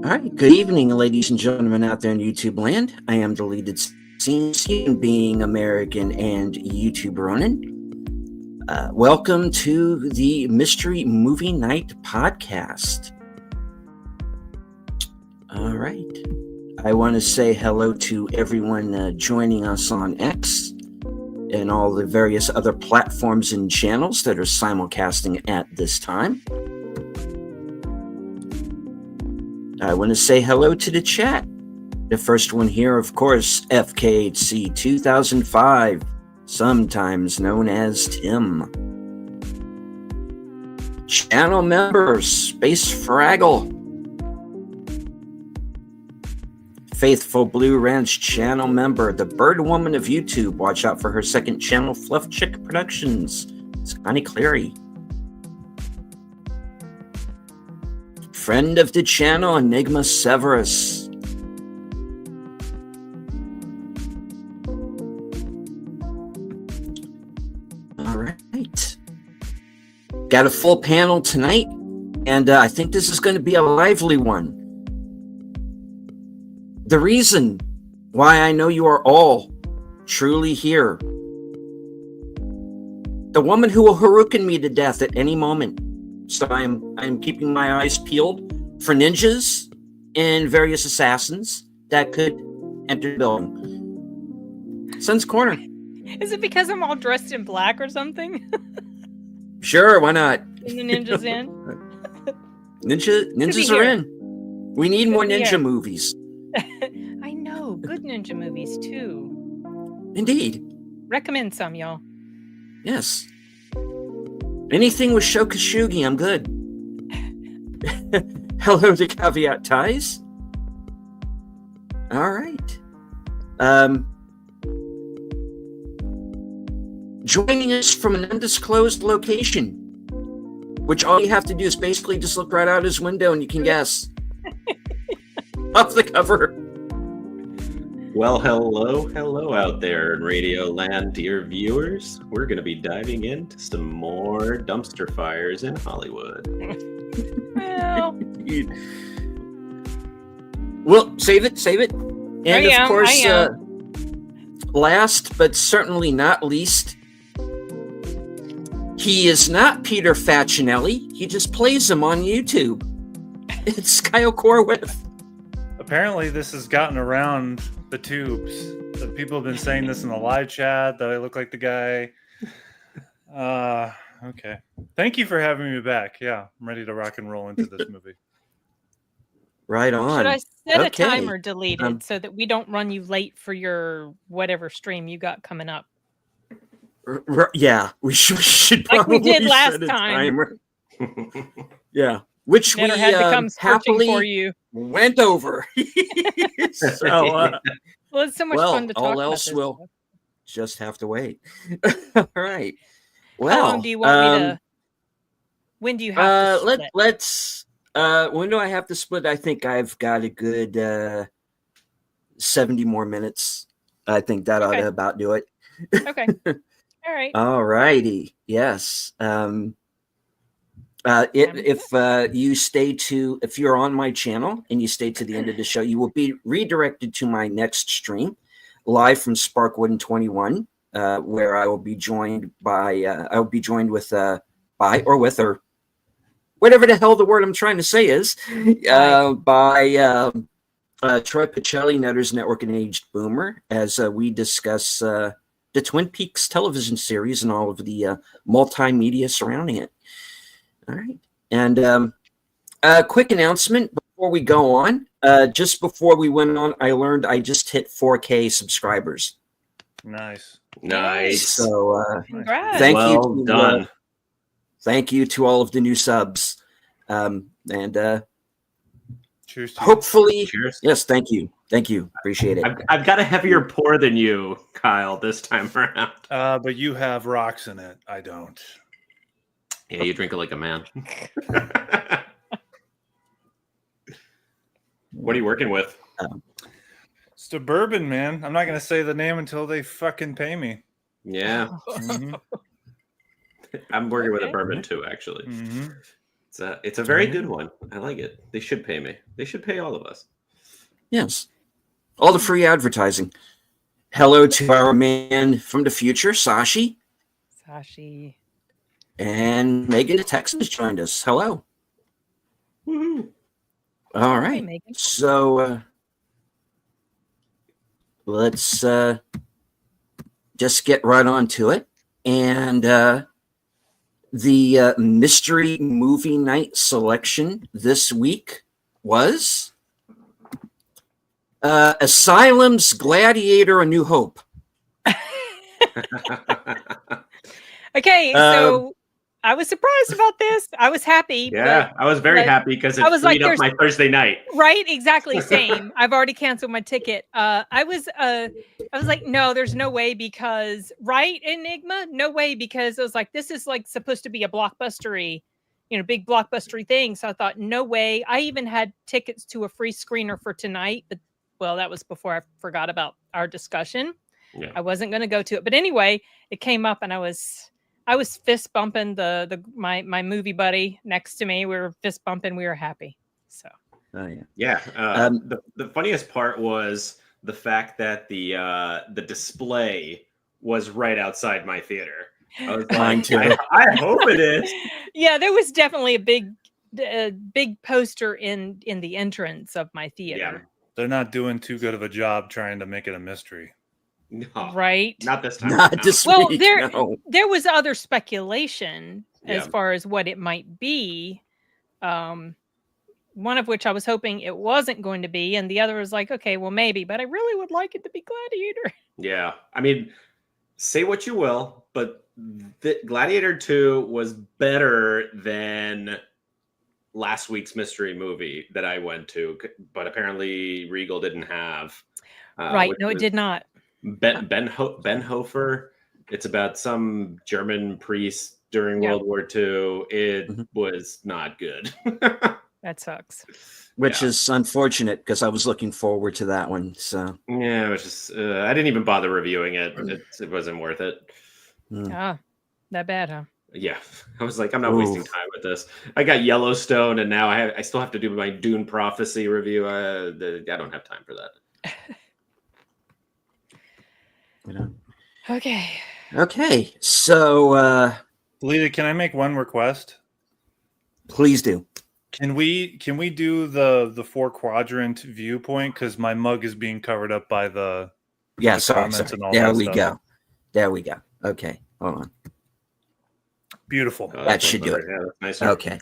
All right, good evening, ladies and gentlemen out there in YouTube land. I am Deleted Scenes, being American and YouTube Ronin. Welcome to the Mystery Movie Night podcast. All right, I want to say hello to everyone joining us on X and all the various other platforms and channels that are simulcasting at this time. I want to say hello to the chat. The first one here, of course, FKHC 2005, sometimes known as Tim. Channel member, Space Fraggle. Faithful Blue Ranch channel member, the Bird Woman of YouTube. Watch out for her second channel, Fluff Chick Productions. It's Connie Cleary. Friend of the channel, Enigma Severus. All right. Got a full panel tonight, and I think this is going to be a lively one. The reason why I know you are all truly here. The woman who will Haruken me to death at any moment. So I'm keeping my eyes peeled for ninjas and various assassins that could enter the building. Sun's Corner. Is it because I'm all dressed in black or something? Sure, why not? And the ninjas in? Ninjas are in. We need more ninja movies. I know. Good ninja movies, too. Indeed. Recommend some, y'all. Yes. Anything with Shokashugi, I'm good. Hello to Caveat Ties. All right. Joining us from an undisclosed location, which all you have to do is basically just look right out his window and you can guess. Off the cover. Well, hello out there in Radio Land, dear viewers. We're going to be diving into some more dumpster fires in Hollywood. Well, save it. And of course, last but certainly not least, he is not Peter Facinelli. He just plays him on YouTube. It's Kyle Corwith. Apparently, this has gotten around the tubes. People have been saying this in the live chat that I look like the guy. Okay. Thank you for having me back. Yeah, I'm ready to rock and roll into this movie. Right on. Should I set a timer deleted so that we don't run you late for your whatever stream you got coming up? Yeah, we should probably like we did last set a time. Timer. Yeah, which Never we had to come happily for you. Went over. So, well, it's so much fun to talk about. All else this will stuff. just have to wait. All right. Well, how long do you want me to? When do you have to split? Let's. When do I have to split? I think I've got a good 70 more minutes. I think that ought to about do it. Okay. All right. All righty. Yes. If you're on my channel and you stay to the end of the show, you will be redirected to my next stream, live from Sparkwood 21, where I will be joined by or whatever the hell the word I'm trying to say is, by Troy Pacelli, Nutters Network and Aged Boomer, as we discuss the Twin Peaks television series and all of the multimedia surrounding it. All right. And a quick announcement before we go on. Just before we went on, I learned I just hit 4K subscribers. Nice. So congrats. Thank you to all of the new subs. Cheers. Hopefully, cheers. Yes, thank you. Appreciate it. I've got a heavier pour than you, Kyle, this time around. But you have rocks in it. I don't. Yeah, you drink it like a man. What are you working with? Suburban, man. I'm not going to say the name until they fucking pay me. Yeah. Mhm. I'm working with a bourbon too, actually. Mhm. It's a very good one. I like it. They should pay me. They should pay all of us. Yes. All the free advertising. Hello to our man from the future, Sashi. Sashi. And Megan to Texas joined us. Hello. Woohoo. All Hi, right. Megan. So let's just get right on to it. And the mystery movie night selection this week was Asylum's Gladiator: A New Hope. Okay, so I was surprised about this. I was happy. Yeah, I was very happy because it freed up my Thursday night. Right, exactly, same. I've already canceled my ticket. I was like, no, there's no way because Enigma, no way because I was like, this is like supposed to be a blockbustery, big blockbustery thing. So I thought, no way. I even had tickets to a free screener for tonight, but well, that was before I forgot about our discussion. Yeah. I wasn't going to go to it, but anyway, it came up and I was fist bumping my movie buddy next to me. We were fist bumping. We were happy. So. Oh yeah. Yeah. The funniest part was the fact that the display was right outside my theater. I was like, I hope it is. Yeah, there was definitely a big poster in the entrance of my theater. Yeah. They're not doing too good of a job trying to make it a mystery. No, right? Not this time. Not this week. There was other speculation as far as what it might be. One of which I was hoping it wasn't going to be, and the other was like, okay, well maybe, but I really would like it to be Gladiator. Yeah, I mean, say what you will, but Gladiator 2 was better than last week's mystery movie that I went to, but apparently Regal didn't have. Right? No, it did not. Ben Hofer. It's about some German priest during World War II. It was not good. That sucks. Which is unfortunate because I was looking forward to that one. So yeah, it was just I didn't even bother reviewing it. It wasn't worth it. Ah, that bad, huh? Yeah, I was like, I'm not wasting time with this. I got Yellowstone, and now I still have to do my Dune Prophecy review. I don't have time for that. Okay. So, Lita, can I make one request? Please do. Can we do the 4-quadrant viewpoint because my mug is being covered up by the comments and all there that we stuff. go. There we go. Okay, hold on. Beautiful. That should do it. Yeah, that's nice. Okay.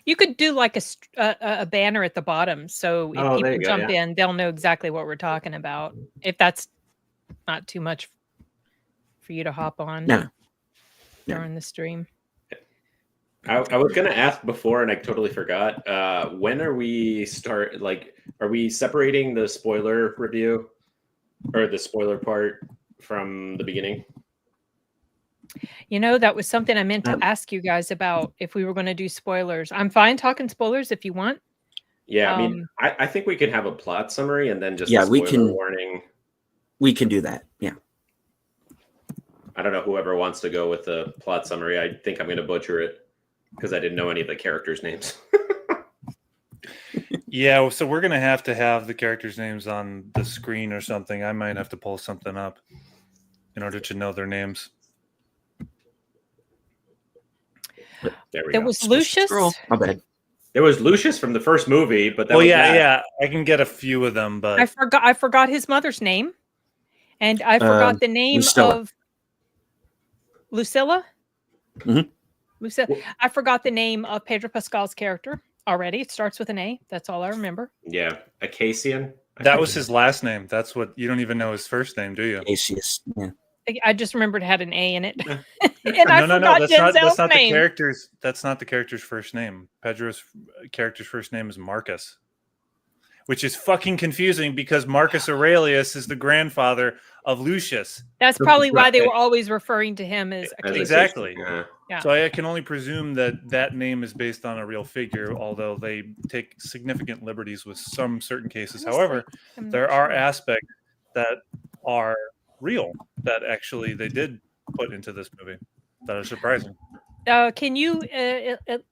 You could do like a banner at the bottom, so if people jump in, they'll know exactly what we're talking about. If that's not too much for you to hop on during the stream. I was going to ask before, and I totally forgot. When are we are we separating the spoiler review or the spoiler part from the beginning? That was something I meant to ask you guys about if we were going to do spoilers. I'm fine talking spoilers if you want. Yeah, I mean, I think we can have a plot summary and then just a spoiler warning. We can do that. Yeah. I don't know whoever wants to go with the plot summary. I think I'm going to butcher it because I didn't know any of the characters' names. Yeah, so we're going to have the characters' names on the screen or something. I might have to pull something up in order to know their names. There was Lucius. My bad. There was Lucius from the first movie, but that I can get a few of them, but I forgot his mother's name, and I forgot the name of Lucilla. Mm-hmm. Lucilla. I forgot the name of Pedro Pascal's character already. It starts with an A. That's all I remember. Yeah, Acacian. That was his last name. That's what you don't even know his first name, do you? Acacius. Yeah. I just remembered it had an A in it. No. That's not the character's. That's not the character's first name. Pedro's character's first name is Marcus, which is fucking confusing because Marcus Aurelius is the grandfather of Lucius. That's probably why they were always referring to him as Acacius. Exactly. Yeah. So I can only presume that name is based on a real figure, although they take significant liberties with some certain cases. However, there are aspects that are real that actually they did put into this movie that are surprising. Can you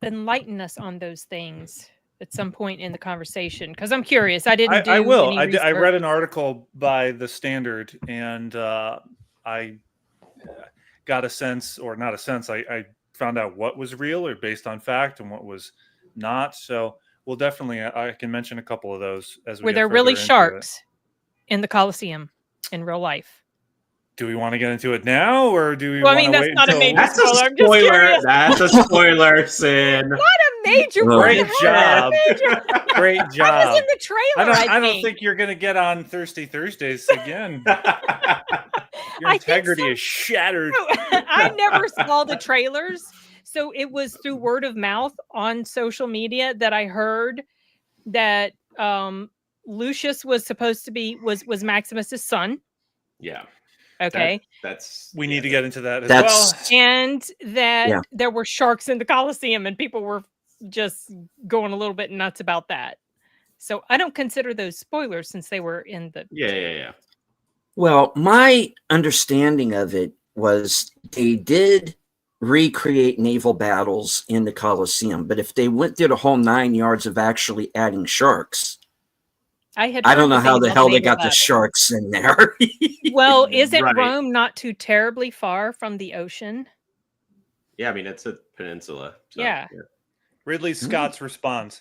enlighten us on those things at some point in the conversation? Because I'm curious. I didn't do I will. any I read an article by The Standard, and I got a sense, or not a sense, I found out what was real or based on fact and what was not. So we'll definitely, I can mention a couple of those as we were get there further really into sharks in the Coliseum in real life? Do we want to get into it now, or do we Well, I want mean, to that's wait not a until... major That's a spoiler. I'm just spoiler. curious. That's a spoiler, Sin. Not a major Great spoiler. job. Great I was job. in the trailer. I don't think you're going to get on Thirsty Thursdays again. Your integrity is shattered. I never saw the trailers, so it was through word of mouth on social media that I heard that Lucius was supposed to be was Maximus's son. Yeah. Okay. We need to get into that as That's- well. And that there were sharks in the Coliseum, and people were just going a little bit nuts about that. So I don't consider those spoilers since they were in the Yeah. Well, my understanding of it was they did recreate naval battles in the Coliseum, but if they went through the whole 9 yards of actually adding sharks, I don't know how the hell they got the sharks in there. Well, isn't Right. Rome not too terribly far from the ocean? Yeah, I mean, it's a peninsula. So, Yeah. Ridley Scott's response.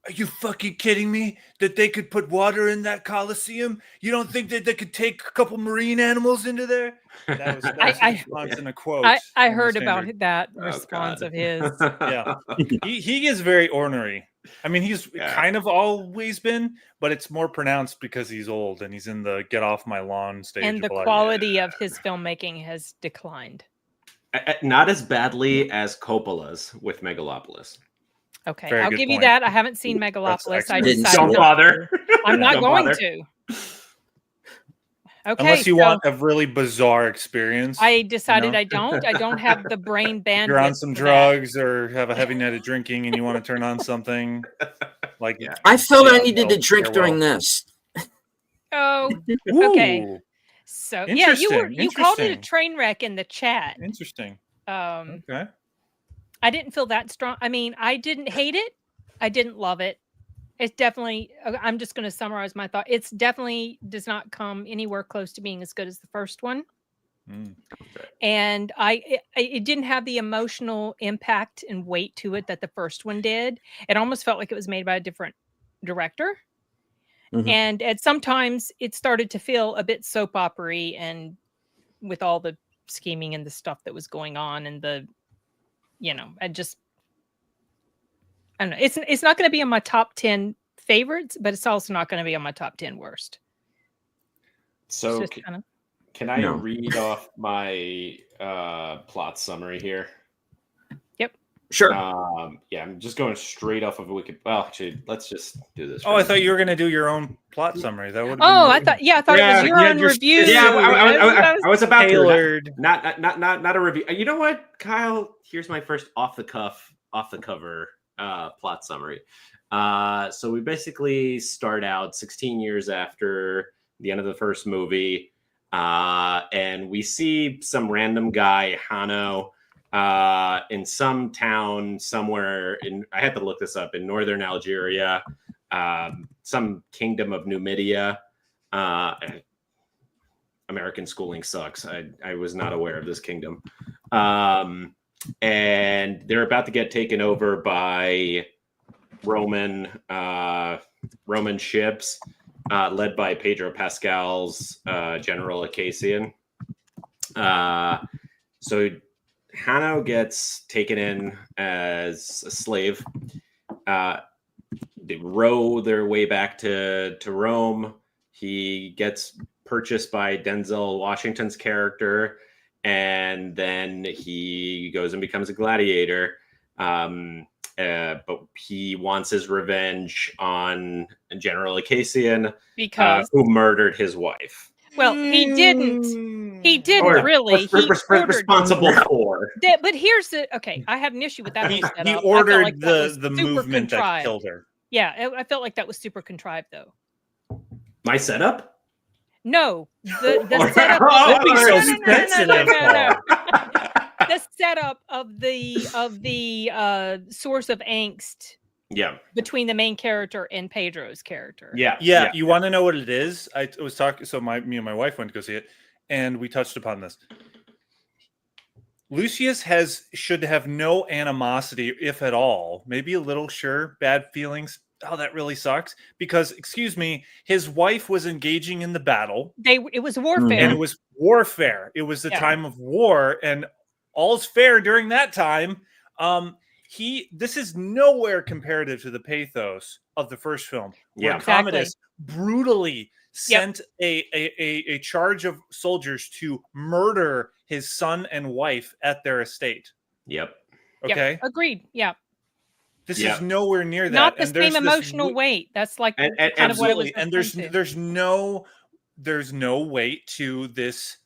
Are you fucking kidding me? That they could put water in that Coliseum? You don't think that they could take a couple marine animals into there? That was his response in a quote. I heard about that response of his. Yeah. He is very ornery. I mean, he's kind of always been, but it's more pronounced because he's old and he's in the get off my lawn stage. And the quality of his filmmaking has declined. Not as badly as Coppola's with Megalopolis. Okay, I'll give you that. I haven't seen Megalopolis. I decided don't bother. I'm not going to. Okay, unless you want a really bizarre experience. I decided I don't. I don't have the brain bandwidth. You're on some drugs or have a heavy night of drinking and you want to turn on something like I felt I needed to drink during this. Oh, okay. Ooh. So yeah, you called it a train wreck in the chat. Interesting. Okay. I didn't feel that strong. I mean, I didn't hate it. I didn't love it. It's definitely, I'm just going to summarize my thought. It's definitely does not come anywhere close to being as good as the first one. Okay. And it didn't have the emotional impact and weight to it that the first one did. It almost felt like it was made by a different director. Mm-hmm. And sometimes it started to feel a bit soap opera-y, and with all the scheming and the stuff that was going on and the, I don't know. It's not going to be on my top 10 favorites, but it's also not going to be on my top 10 worst. So can I read off my plot summary here? Yep. Sure. I'm just going straight off of Wikipedia. Well, actually, let's just do this. Oh, I thought you were going to do your own plot summary. That would. I thought it was your own review. Yeah, I was about tailored. to. Not a review. You know what, Kyle? Here's my first off the cover plot summary. So we basically start out 16 years after the end of the first movie, and we see some random guy, Hano, in some town somewhere I had to look this up, in northern Algeria, some kingdom of Numidia. American schooling sucks. I was not aware of this kingdom. And they're about to get taken over by Roman ships, led by Pedro Pascal's General Acacian. So Hano gets taken in as a slave. They row their way back to Rome. He gets purchased by Denzel Washington's character, and then he goes and becomes a gladiator. But he wants his revenge on General Acacian, because who murdered his wife. Well, he didn't. He didn't really. He ordered responsible for. But here's the okay. I have an issue with that. He ordered the movement that killed her. Yeah, I felt like that was super contrived, though. My setup? No, the setup. The setup of the source of angst. Yeah. Between the main character and Pedro's character. Yeah. You want to know what it is? I was talking. So me and my wife went to go see it, and we touched upon this. Lucius should have no animosity, if at all. Maybe a little, sure, bad feelings. Oh, that really sucks. Because, excuse me, his wife was engaging in the battle. It was warfare. And it was warfare. It was the time of war, and all's fair during that time. This is nowhere comparative to the pathos of the first film, where Commodus brutally sent a charge of soldiers to murder his son and wife at their estate. Yep. Okay. Yep. Agreed. Yeah. This is nowhere near that. Not the same emotional weight. That's like kind of what it was. And there's no weight to this,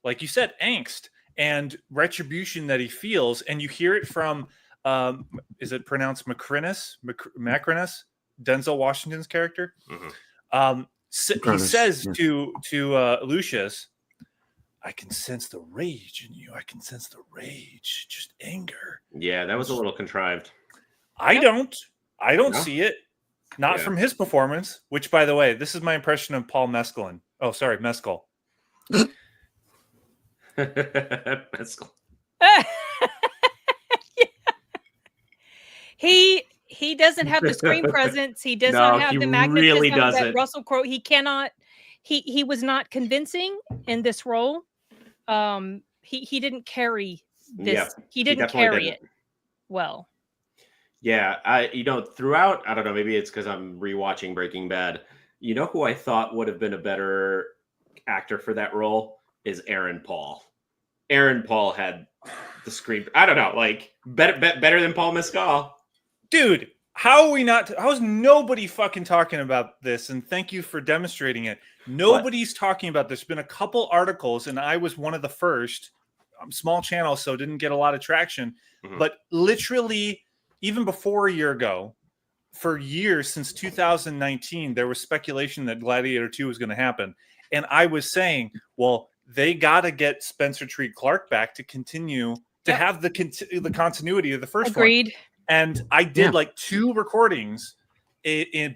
like you said, angst and retribution that he feels, and you hear it from is it pronounced Macrinus? Denzel Washington's character. Mm-hmm. He says to Lucius, "I can sense the rage in you. I can sense the rage, just anger." Yeah, that was a little contrived. I don't see it. Not from his performance, which, by the way, this is my impression of Paul Mescal. Oh, sorry, Mescal. Mescal. He doesn't have the screen presence. He does not have the magnetism really that Russell Crowe. He cannot. He was not convincing in this role. He didn't carry this. Yeah, he didn't carry it well. Yeah, throughout, I don't know, maybe it's because I'm rewatching Breaking Bad. You know who I thought would have been a better actor for that role is Aaron Paul. Aaron Paul had the screen. I don't know, like better than Paul Mescal. Dude, how is nobody fucking talking about this? And thank you for demonstrating it. Nobody's talking about this. There's been a couple articles, and I was one of the first. Small channel, so didn't get a lot of traction. Mm-hmm. But literally, even before a year ago, for years since 2019, there was speculation that Gladiator 2 was going to happen. And I was saying, well, they got to get Spencer Treat Clark back to continue to have the continuity of the first one. Agreed. And I did like 2 recordings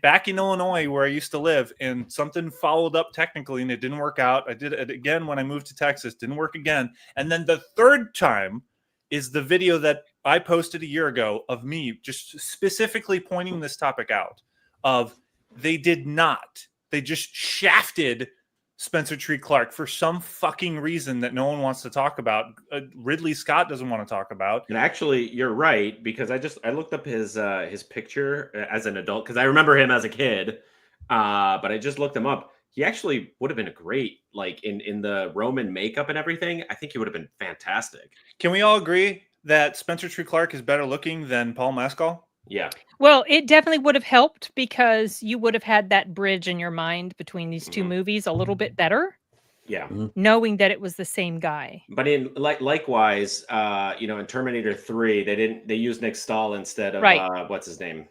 back in Illinois where I used to live, and something followed up technically and it didn't work out. I did it again when I moved to Texas, didn't work again. And then the third time is the video that I posted a year ago of me just specifically pointing this topic out of they just shafted Spencer Treat Clark for some fucking reason that no one wants to talk about. Ridley Scott doesn't want to talk about. And actually, you're right, because I looked up his picture as an adult, because I remember him as a kid, but I just looked him up. He actually would have been a great, like in the Roman makeup and everything. I think he would have been fantastic. Can we all agree that Spencer Treat Clark is better looking than Paul Mescal? Yeah. Well, it definitely would have helped because you would have had that bridge in your mind between these two movies a little bit better. Yeah. Knowing that it was the same guy. But likewise, in Terminator 3, they used Nick Stahl instead of what's his name?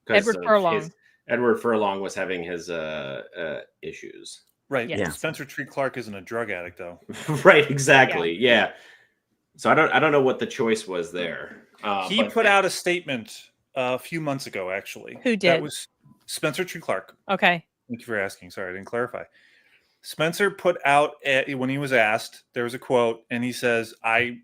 Edward Furlong. Edward Furlong was having his issues. Right. Yeah. Spencer Treat Clark isn't a drug addict, though. Right. Exactly. Yeah. So I don't know what the choice was there. He put out a statement a few months ago, actually. Who did? That was Spencer Treat Clark. Okay. Thank you for asking. Sorry, I didn't clarify. Spencer put out, when he was asked, there was a quote, and he says, I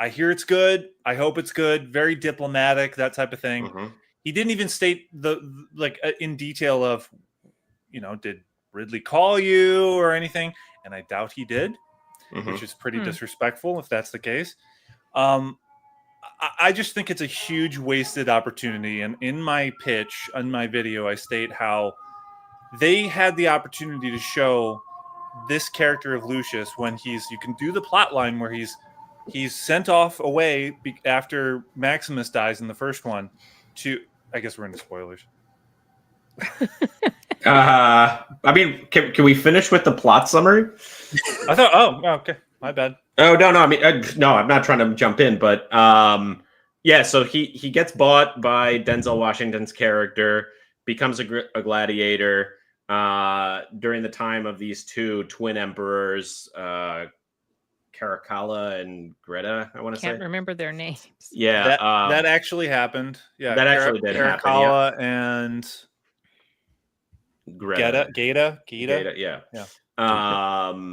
hear it's good. I hope it's good. Very diplomatic, that type of thing. Mm-hmm. He didn't even state in detail of, did Ridley call you or anything? And I doubt he did, which is pretty disrespectful if that's the case. I just think it's a huge wasted opportunity. And in my pitch, on my video, I state how they had the opportunity to show this character of Lucius when you can do the plot line where he's sent off away after Maximus dies in the first one to, I guess we're into spoilers. I mean, can we finish with the plot summary? I thought. Oh, okay. My bad. Oh no. I mean, no. I'm not trying to jump in, but yeah. So he gets bought by Denzel Washington's character, becomes a gladiator. During the time of these two twin emperors, Caracalla and Greta, I want to say. Can't remember their names. Yeah, that actually happened. Yeah, that actually did happen. Caracalla and Greta. Geta. Yeah.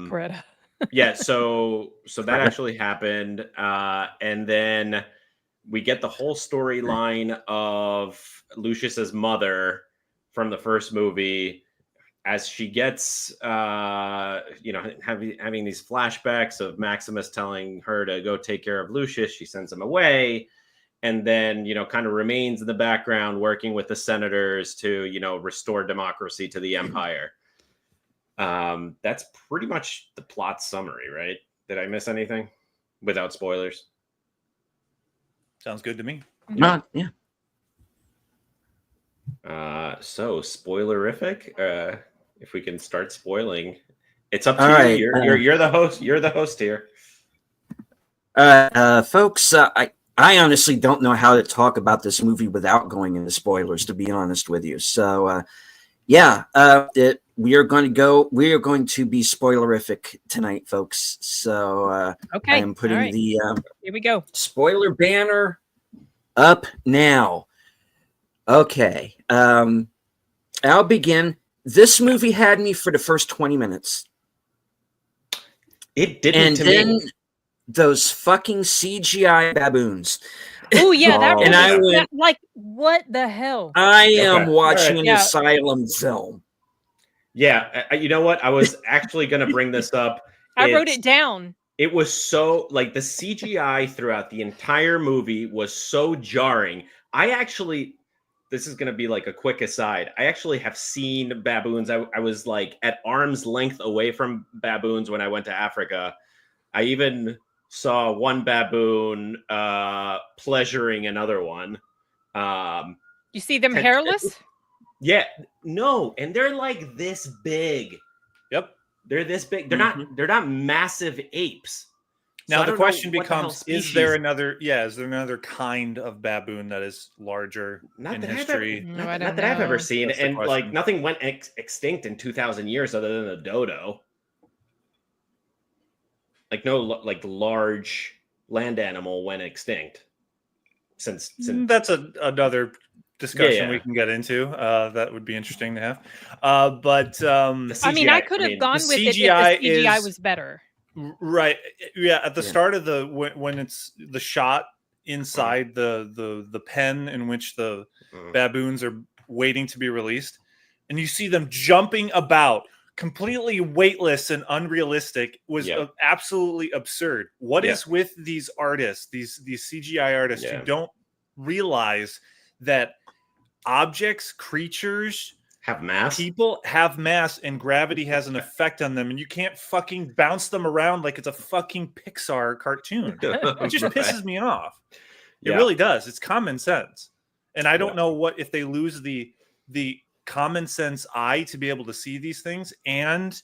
Greta. Yeah. So that actually happened, and then we get the whole storyline of Lucius's mother from the first movie. As she gets, having these flashbacks of Maximus telling her to go take care of Lucius, she sends him away, and then kind of remains in the background working with the senators to restore democracy to the empire. That's pretty much the plot summary, right? Did I miss anything without spoilers? Sounds good to me. Not, yeah. So spoilerific. If we can start spoiling, it's up to All you. right, You're the host. You're the host here. Folks, I honestly don't know how to talk about this movie without going into spoilers, to be honest with you. So, we are going to be spoilerific tonight, folks. So, Okay. I am putting the here we go. spoiler banner up now. Okay. I'll begin. This movie had me for the first 20 minutes. It didn't And to then me. those fucking CGI baboons. Oh yeah, that Oh, was and I went, like, what the hell? I am Okay. watching All an Yeah. asylum film. Yeah, you know what? I was actually going to bring this up. I wrote it down. It was so, like, the CGI throughout the entire movie was so jarring. This is going to be like a quick aside. I actually have seen baboons. I was like at arm's length away from baboons when I went to Africa. I even saw one baboon pleasuring another one. You see them hairless? Yeah, no, and they're like this big. Yep, they're this big. They're not massive apes. Now the question becomes: is there another kind of baboon that is larger in history? Not that I've ever seen, and like nothing went extinct in 2,000 years other than the dodo. Like no, like large land animal went extinct. Since that's another discussion we can get into. That would be interesting to have. But CGI, I mean, I could have gone with it if the CGI was better. Right. Yeah. At the start of when it's the shot inside the pen in which the baboons are waiting to be released, and you see them jumping about, completely weightless and unrealistic, was absolutely absurd. What is with these artists, these CGI artists who don't realize that objects, creatures, have mass. People have mass, and gravity has an effect on them, and you can't fucking bounce them around like it's a fucking Pixar cartoon. It just pisses me off. It really does. It's common sense, and I don't know if they lose the common sense eye to be able to see these things, and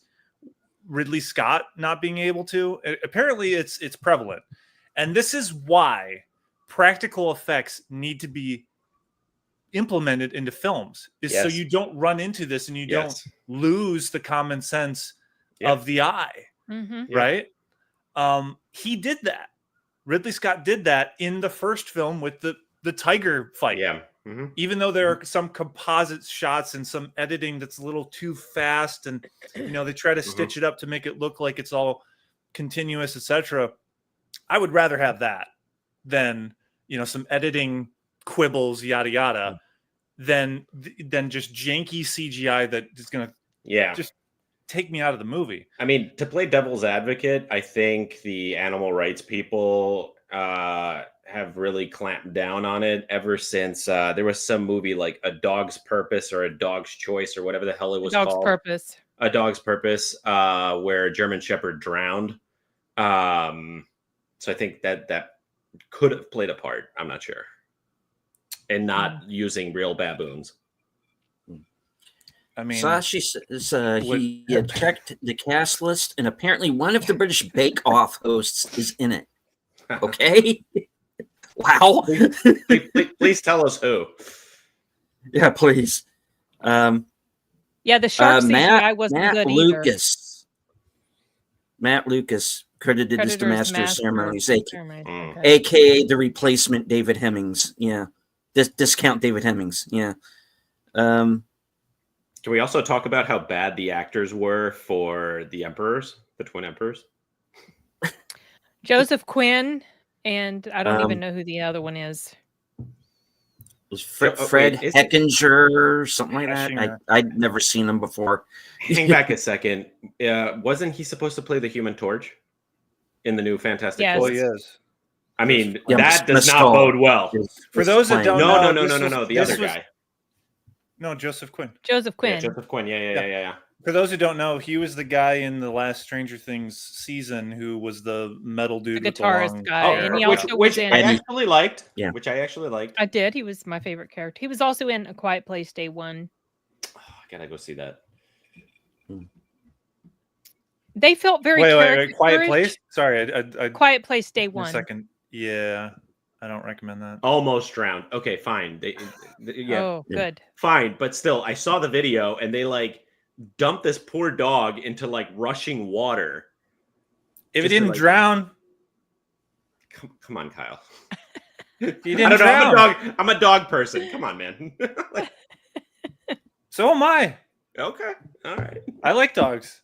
Ridley Scott not being able to. Apparently, it's prevalent, and this is why practical effects need to be implemented into films, so you don't run into this and you don't lose the common sense of the eye. Right? He did that. Ridley Scott did that in the first film with the tiger fight. Even though there are some composite shots and some editing that's a little too fast, and they try to stitch it up to make it look like it's all continuous, etc. I would rather have that than some editing quibbles, yada yada, than just janky CGI that is going to just take me out of the movie. I mean, to play devil's advocate, I think the animal rights people have really clamped down on it ever since there was some movie like A Dog's Purpose or A Dog's Choice or whatever the hell it was called. A Dog's Purpose, where a German Shepherd drowned. So I think that could have played a part. I'm not sure. And not using real baboons. I mean, Sashi says he checked the cast list, and apparently one of the British Bake Off hosts is in it. Okay. Wow. Please tell us who. Yeah, please. Yeah, the shark CGI wasn't Matt good Lucas. Matt Lucas, credited as the Master of Ceremonies, aka the replacement David Hemmings. Yeah. Discount David Hemmings. Yeah. Can we also talk about how bad the actors were for the Emperors, the twin Emperors? Joseph Quinn, and I don't even know who the other one is. Was Fred Heckinger, something like that. I'd never seen him before. Hang back a second. Wasn't he supposed to play the Human Torch in the new Fantastic Four? Oh, yes. I mean, that does not bode well. For those that don't know, no. The other guy. No, Joseph Quinn. Joseph Quinn. Yeah, Joseph Quinn. Yeah. For those who don't know, he was the guy in the last Stranger Things season who was the metal dude, the guitarist guy, and he also which I actually liked. Yeah, which I actually liked. I did. He was my favorite character. He was also in A Quiet Place Day One. Oh, I gotta go see that. They felt very wait, Quiet Place. Sorry, I Quiet Place Day One. A second, yeah. I don't recommend that. Almost Drowned. Okay, fine. Yeah. Oh, good. Fine, but still, I saw the video and they like dumped this poor dog into like rushing water. If it didn't drown, come on, Kyle. He didn't drown. I'm a dog person. Come on, man. So am I. Okay, all right. I like dogs.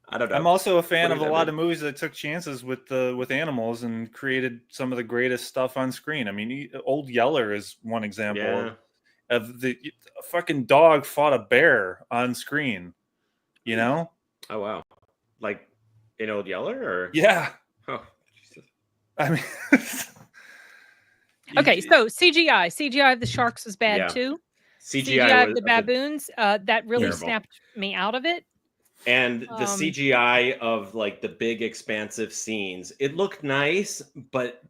I don't know. I'm also a fan of a lot of movies that took chances with animals and created some of the greatest stuff on screen. I mean, Old Yeller is one example of the fucking dog fought a bear on screen. You know? Oh wow! Like in Old Yeller, or yeah. Oh, Jesus. I mean, okay. So CGI of the sharks was bad too. CGI of the baboons that really snapped me out of it. And the CGI of like the big expansive scenes, it looked nice, but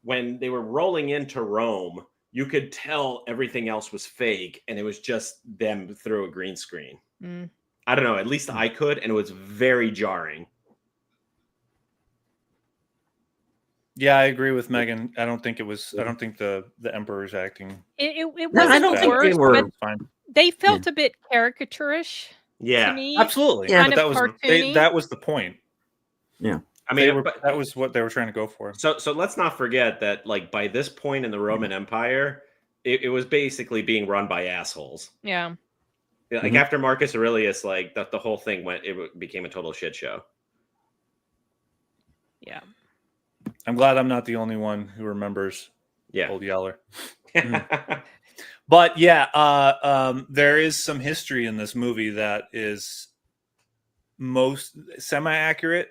when they were rolling into Rome, you could tell everything else was fake, and it was just them through a green screen. I don't know, at least I could, and it was very jarring. Yeah, I agree with Megan. I don't think the Emperor's acting. It wasn't I don't think they were fine. They felt a bit caricaturish. Yeah, to me. Absolutely. Yeah, but that was the point. Yeah, I mean, that was what they were trying to go for. So let's not forget that, like, by this point in the Roman Empire, it was basically being run by assholes. Yeah. Like after Marcus Aurelius, like the whole thing became a total shit show. Yeah. I'm glad I'm not the only one who remembers Old Yeller. But yeah, there is some history in this movie that is most semi-accurate.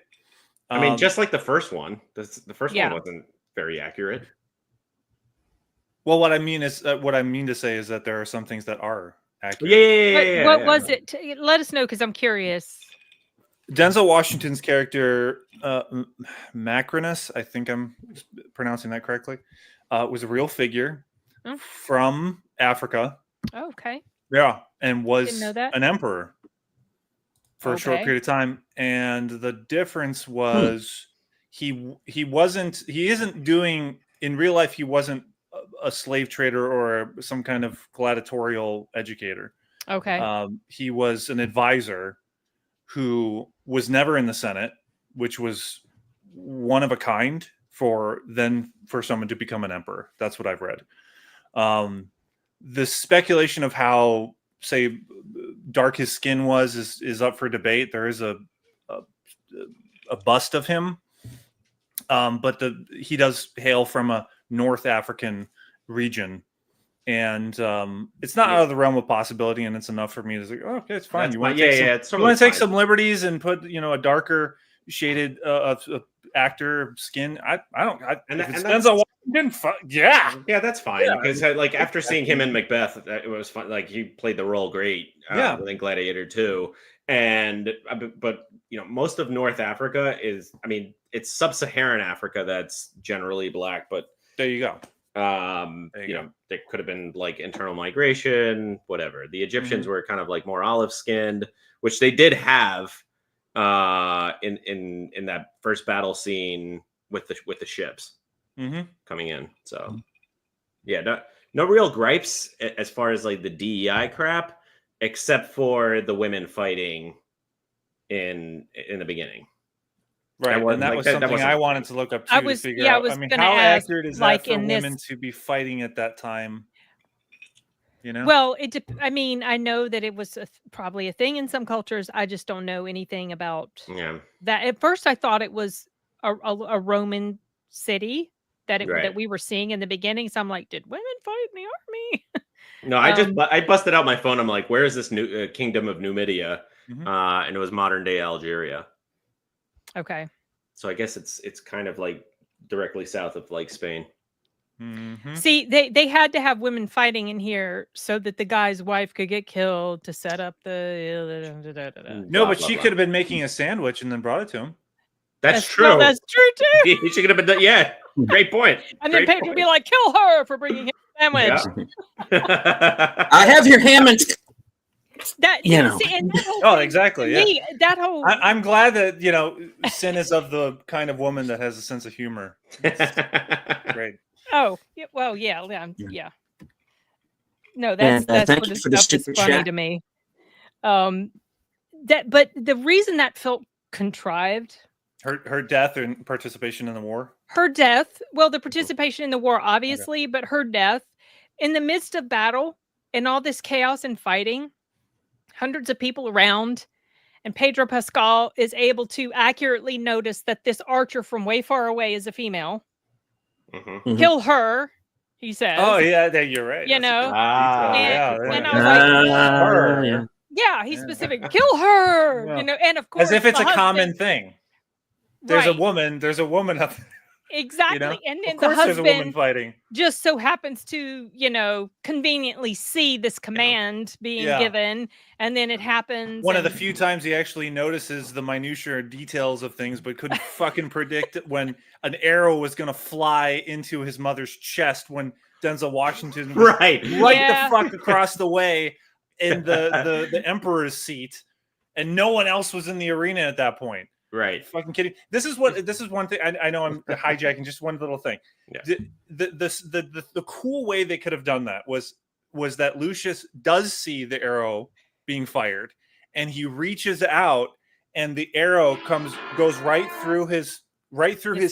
I mean, just like the first one. The first one wasn't very accurate. Well, what I mean to say is that there are some things that are accurate. Yeah. What was it? Let us know, because I'm curious. Denzel Washington's character, Macrinus, I think I'm pronouncing that correctly, was a real figure from Africa. Oh, okay. Yeah, and was an emperor for a short period of time. And the difference was he isn't doing in real life. He wasn't a slave trader or some kind of gladiatorial educator. Okay. He was an advisor who was never in the Senate, which was one of a kind for someone to become an emperor. That's what I've read. The speculation of how, say, dark his skin was is up for debate. There is a bust of him, but he does hail from a North African region, and it's not out of the realm of possibility, and it's enough for me to say, oh, okay, it's fine. You want to take some liberties and put a darker shaded actor skin? I don't. It depends on what. Yeah, that's fine. Because like after seeing him in Macbeth, it was fun. Like he played the role great. Within Gladiator 2, and but most of North Africa is. I mean, it's sub-Saharan Africa that's generally black, but there you go. There could have been like internal migration, whatever. The Egyptians were kind of like more olive skinned, which they did have in that first battle scene with the ships coming in. So yeah, no real gripes as far as like the DEI crap, except for the women fighting in the beginning. Right, and that was something I wanted to look up too to figure out. I mean, how accurate is that for women to be fighting at that time? You know? Well, I mean, I know that it was probably a thing in some cultures. I just don't know anything about that. At first, I thought it was a Roman city that we were seeing in the beginning. So I'm like, did women fight in the army? No, I busted out my phone. I'm like, where is this new kingdom of Numidia? And it was modern day Algeria. Okay. So I guess it's kind of like directly south of like Spain. See, they had to have women fighting in here so that the guy's wife could get killed to set up the. No, but she could have been making a sandwich and then brought it to him. That's true. Well, that's true too. She could have been done. Yeah, great point. And then Pedro would be like, "Kill her for bringing him a sandwich." Yeah. I have your ham and That exactly. Me, that whole. I'm glad that Sin is of the kind of woman that has a sense of humor. Great. Oh, well, yeah. No, that's thank sort you of for the stuff super that's funny chat. to me. But the reason that felt contrived. Her death and participation in the war. Her death. Well, the participation in the war, obviously, but her death in the midst of battle and all this chaos and fighting, hundreds of people around, and Pedro Pascal is able to accurately notice that this archer from way far away is a female. Kill her, he says. Oh yeah, you're right. You know, and I was like, he's specific. Kill her, and of course, as if it's a common thing. There's a woman up there. Exactly, and then of course the husband there's a woman fighting. Just so happens to, conveniently see this command being given, and then it happens. One of the few times he actually notices the minutiae details of things, but couldn't fucking predict when an arrow was going to fly into his mother's chest when Denzel Washington was right the fuck across the way in the emperor's seat, and no one else was in the arena at that point. Right. Fucking kidding. This is one thing. I know I'm hijacking just one little thing. Yeah. The cool way they could have done that was that Lucius does see the arrow being fired, and he reaches out, and the arrow goes right through his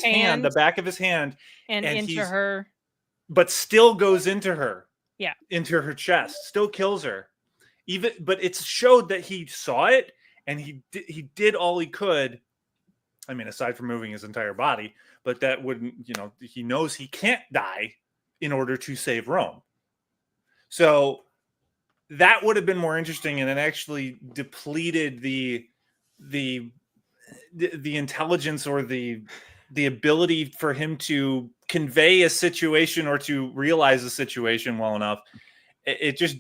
hand, the back of his hand, and into her, but still goes into her. Yeah. Into her chest, still kills her. But it's showed that he saw it, and he did all he could. I mean, aside from moving his entire body, but that wouldn't, he knows he can't die in order to save Rome. So that would have been more interesting, and it actually depleted the intelligence or the ability for him to convey a situation or to realize a situation well enough. It just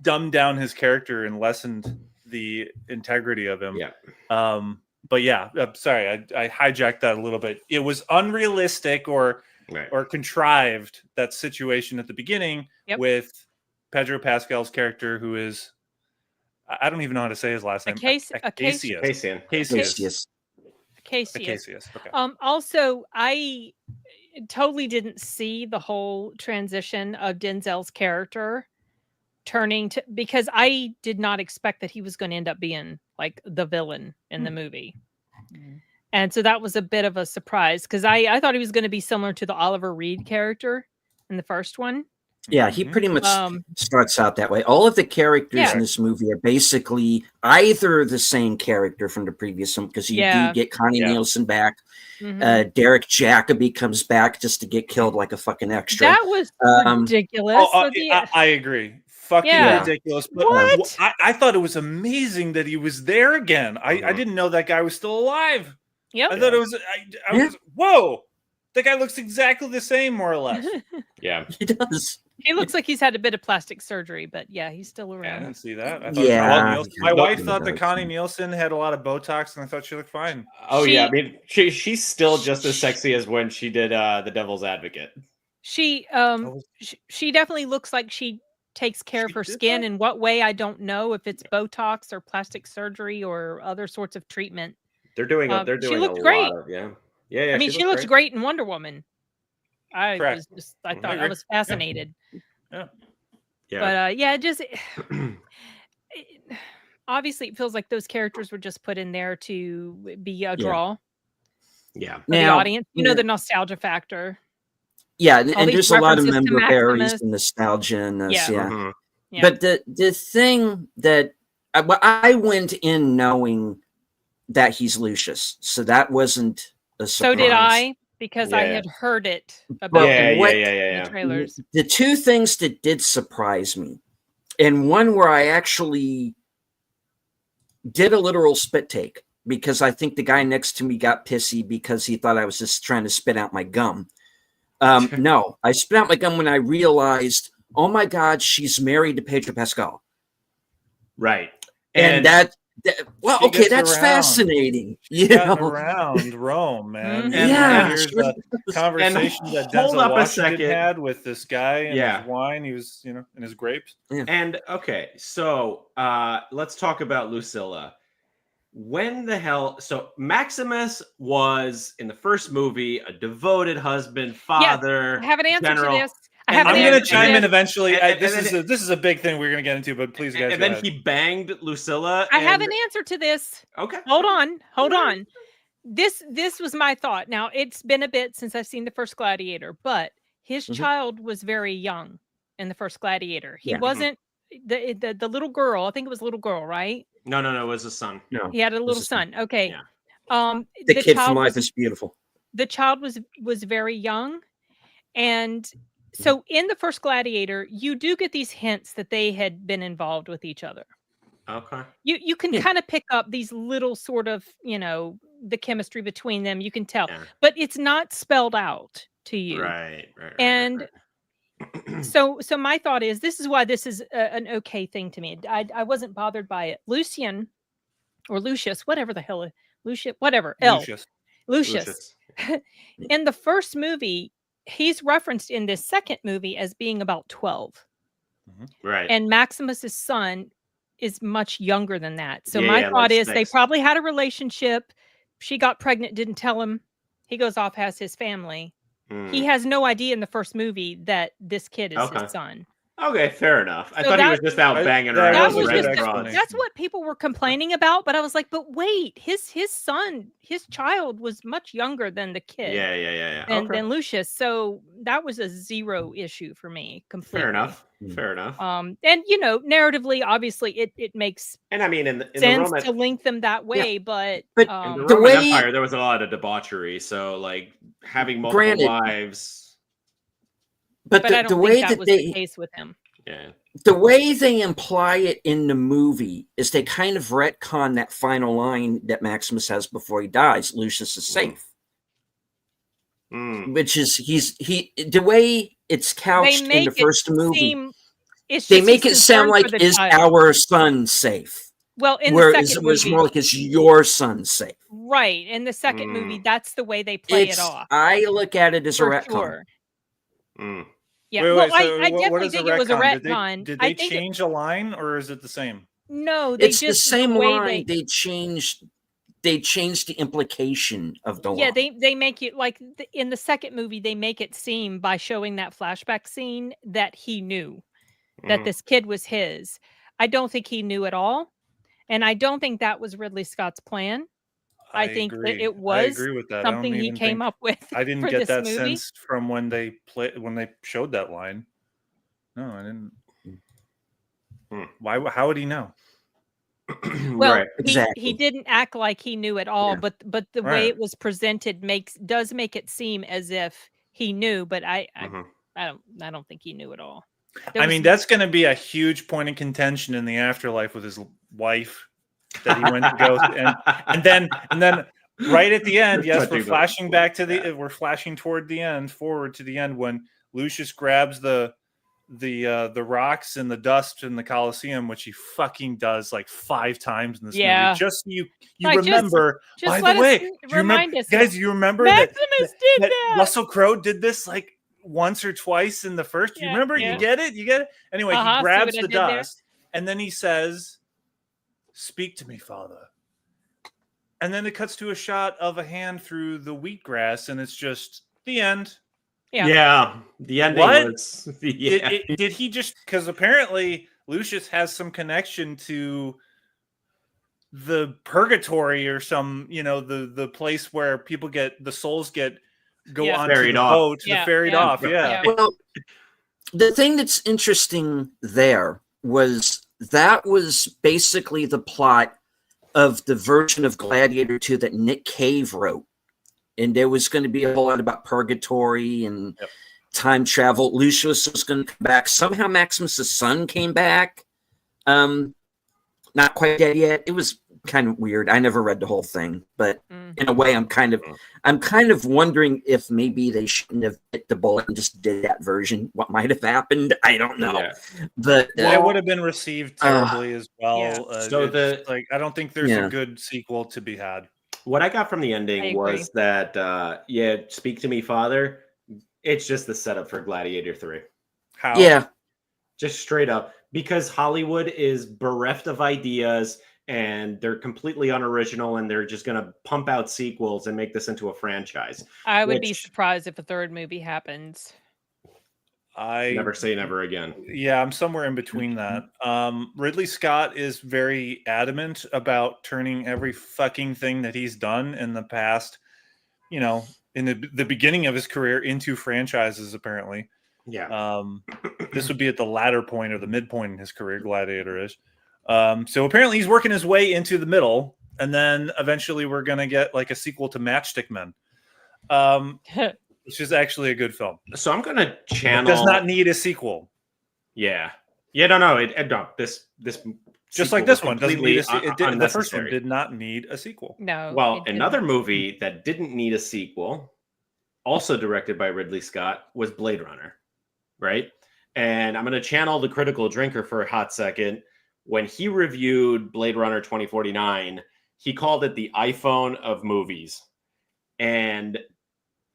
dumbed down his character and lessened the integrity of him. Yeah. But yeah, sorry, I hijacked that a little bit. It was unrealistic or contrived, that situation at the beginning with Pedro Pascal's character, who is, I don't even know how to say his last name. Acacius. Okay. Also, I totally didn't see the whole transition of Denzel's character turning to, because I did not expect that he was going to end up being like the villain in the movie. And so that was a bit of a surprise, because I thought he was going to be similar to the Oliver Reed character in the first one. Yeah, he pretty much starts out that way. All of the characters in this movie are basically either the same character from the previous one, because you do get Connie Nielsen back. Derek Jacobi comes back just to get killed like a fucking extra. That was ridiculous. I agree. Fucking ridiculous. But I thought it was amazing that he was there again. I didn't know that guy was still alive. Yep. I thought it was. I was. Whoa, that guy looks exactly the same, more or less. Yeah, he does. He looks like he's had a bit of plastic surgery, but yeah, he's still around. I didn't see that. I thought my wife thought that Connie Nielsen had a lot of Botox, and I thought she looked fine. Oh yeah, I mean, she's still just as sexy as when she did The Devil's Advocate. She definitely looks like she takes care of her did skin. that? In what way, I don't know. If it's Botox or plastic surgery or other sorts of treatment. They're doing a She looked lot great. of yeah. I mean, she looks great in Wonder Woman. I Correct. thought I agree. was fascinated. Yeah. But obviously it feels like those characters were just put in there to be a draw. Yeah. For the audience, the nostalgia factor. Yeah, and All these there's a lot of references to member berries Maximus. and nostalgia in this. Yeah. Yeah. Yeah. But the thing that I went in knowing that he's Lucius, so that wasn't a surprise. So did I, because I had heard it about in the trailers. The two things that did surprise me, and one where I actually did a literal spit take, because I think the guy next to me got pissy because he thought I was just trying to spit out my gum. No, I spit out my gum when I realized, oh my God, she's married to Pedro Pascal. Right. And that's fascinating. Around Rome, man. Mm-hmm. And here's the conversation that Denzel Washington had with this guy and his wine. He was, and his grapes. Yeah. And okay, so let's talk about Lucilla. When the hell? So Maximus was in the first movie a devoted husband, father. I have an answer to this. I'm going to chime in eventually. This is a big thing we're going to get into, but please, guys. And then he banged Lucilla. I have an answer to this. Okay. Hold on. This was my thought. Now, it's been a bit since I've seen the first Gladiator, but his child was very young in the first Gladiator. He wasn't the little girl. I think it was a little girl, right? No, it was a son. No, he had a little son. Okay. Yeah. The kid from Life is Beautiful. The child was very young, and so in the first Gladiator, you do get these hints that they had been involved with each other. Okay. You can kind of pick up these little sort of, the chemistry between them. You can tell, but it's not spelled out to you. Right. And so my thought is, this is why this is an okay thing to me. I wasn't bothered by it. Lucian or Lucius, whatever the hell, Lucius, whatever. Lucius. In the first movie, he's referenced in this second movie as being about 12. Right. And Maximus's son is much younger than that. So my thought is they probably had a relationship. She got pregnant, didn't tell him. He goes off, has his family. He has no idea in the first movie that this kid is his son. Okay, fair enough. I thought he was just out banging around. That's what people were complaining about, but I was like, but wait, his son, his child was much younger than the kid. Yeah. Than Lucius. So that was a zero issue for me completely. Fair enough. And narratively, obviously it makes in sense to link them that way, but in the Roman Empire there was a lot of debauchery, so like having multiple wives. But I don't think that was the case with him. Yeah. The way they imply it in the movie is they kind of retcon that final line that Maximus has before he dies. Lucius is safe. Which is the way it's couched in the first movie. They make it sound like, is our son safe? Well, in the second movie, it's more like, is your son safe? Right. In the second movie, that's the way they play it off. I look at it as a retcon. Sure. Yeah, wait, I definitely think it was a retcon. Did they change a line, or is it the same? No, it's the same line. They changed the implication of the line. Yeah, they make it like in the second movie, they make it seem by showing that flashback scene that he knew that this kid was his. I don't think he knew at all, and I don't think that was Ridley Scott's plan. I think that it was something he came up with. I didn't get that sense from when they showed that line. No, I didn't. Why? How would he know? Well, right, exactly. he didn't act like he knew at all, but the way it was presented does make it seem as if he knew. But I don't think he knew at all. That's going to be a huge point of contention in the afterlife with his wife. That he went to go and then right at the end, we're flashing back to we're flashing forward to the end when Lucius grabs the rocks and the dust in the Colosseum, which he fucking does like 5 times in this movie. Just so you remember. By the way, do you remember, guys? You remember Maximus did that. Russell Crowe did this like once or twice in the first. You remember? Yeah. You get it? You get it? Anyway, he grabs the dust and then he says, "Speak to me, Father." And then it cuts to a shot of a hand through the wheatgrass, and it's just the end. Yeah. The ending was... Yeah. Did he just... Because apparently Lucius has some connection to the purgatory or some, the place where people the souls go on to the boat, ferried off. Yeah. Well, the thing that's interesting there was that was basically the plot of the version of Gladiator 2 that Nick Cave wrote. And there was going to be a whole lot about purgatory and time travel. Lucius was going to come back. Somehow Maximus' son came back. Not quite dead yet. It was kind of weird. I never read the whole thing, but in a way, I'm kind of wondering if maybe they shouldn't have bit the bullet and just did that version. What might have happened? I don't know. Yeah. But it would have been received terribly as well. So I don't think there's a good sequel to be had. What I got from the ending was that, Speak to Me, Father. It's just the setup for Gladiator 3. How? Yeah. Just straight up. Because Hollywood is bereft of ideas and they're completely unoriginal and they're just going to pump out sequels and make this into a franchise. I would be surprised if a third movie happens. I never say never again. Yeah, I'm somewhere in between that. Ridley Scott is very adamant about turning every fucking thing that he's done in the past, in the beginning of his career into franchises, apparently. Yeah. This would be at the latter point or the midpoint in his career, Gladiator is. So apparently he's working his way into the middle, and then eventually we're going to get like a sequel to Matchstick Men. Which is actually a good film. So I'm going to channel... It does not need a sequel. Yeah. Yeah, no. This just like this one doesn't need the first one did not need a sequel. No. Well, another movie that didn't need a sequel, also directed by Ridley Scott, was Blade Runner, right? And I'm going to channel the critical drinker for a hot second. When he reviewed Blade Runner 2049, he called it the iPhone of movies. And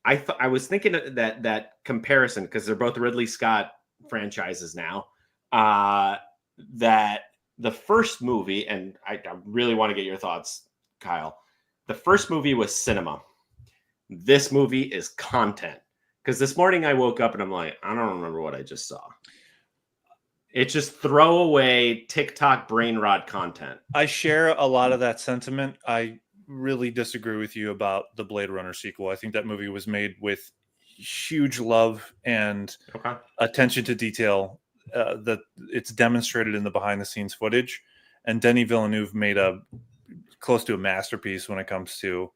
I was thinking that comparison, because they're both Ridley Scott franchises now, that the first movie, and I really want to get your thoughts, Kyle. The first movie was cinema. This movie is content. Because this morning I woke up and I'm like, I don't remember what I just saw. It's just throwaway TikTok brain rot content. I share a lot of that sentiment. I really disagree with you about the Blade Runner sequel. I think that movie was made with huge love and attention to detail that it's demonstrated in the behind the scenes footage. And Denis Villeneuve made a close to a masterpiece when it comes to,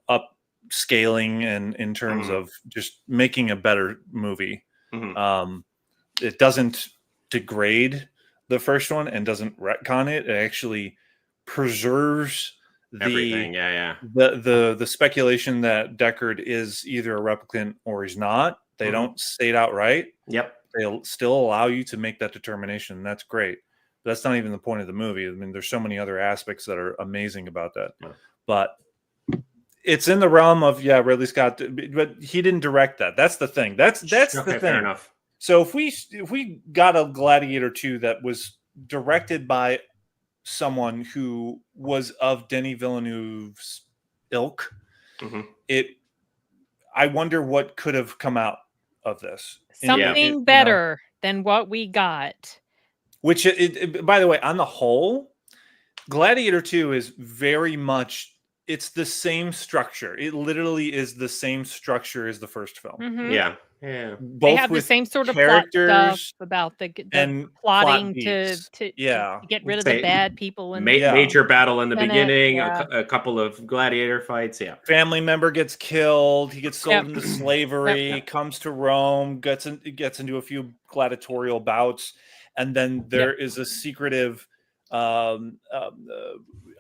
upscaling and in terms of just making a better movie. It doesn't degrade the first one and doesn't retcon it. It actually preserves everything. The speculation that Deckard is either a replicant or he's not. They don't state outright. Yep. They'll still allow you to make that determination. And that's great. But that's not even the point of the movie. I mean, there's so many other aspects that are amazing about that. But it's in the realm of Ridley Scott, but he didn't direct that. That's the thing. That's the thing. Fair enough. So if we got a Gladiator 2 that was directed by someone who was of Denis Villeneuve's ilk, I wonder what could have come out of this. Something better than what we got. Which, by the way, on the whole, Gladiator 2 is very much, it's the same structure. It literally is the same structure as the first film. Yeah. Both they have the same sort of characters plot stuff about the plotting to get rid of the bad people and major battle in the beginning, a couple of gladiator fights. Family member gets killed, he gets sold into slavery, comes to Rome, gets into a few gladiatorial bouts, and then there is a secretive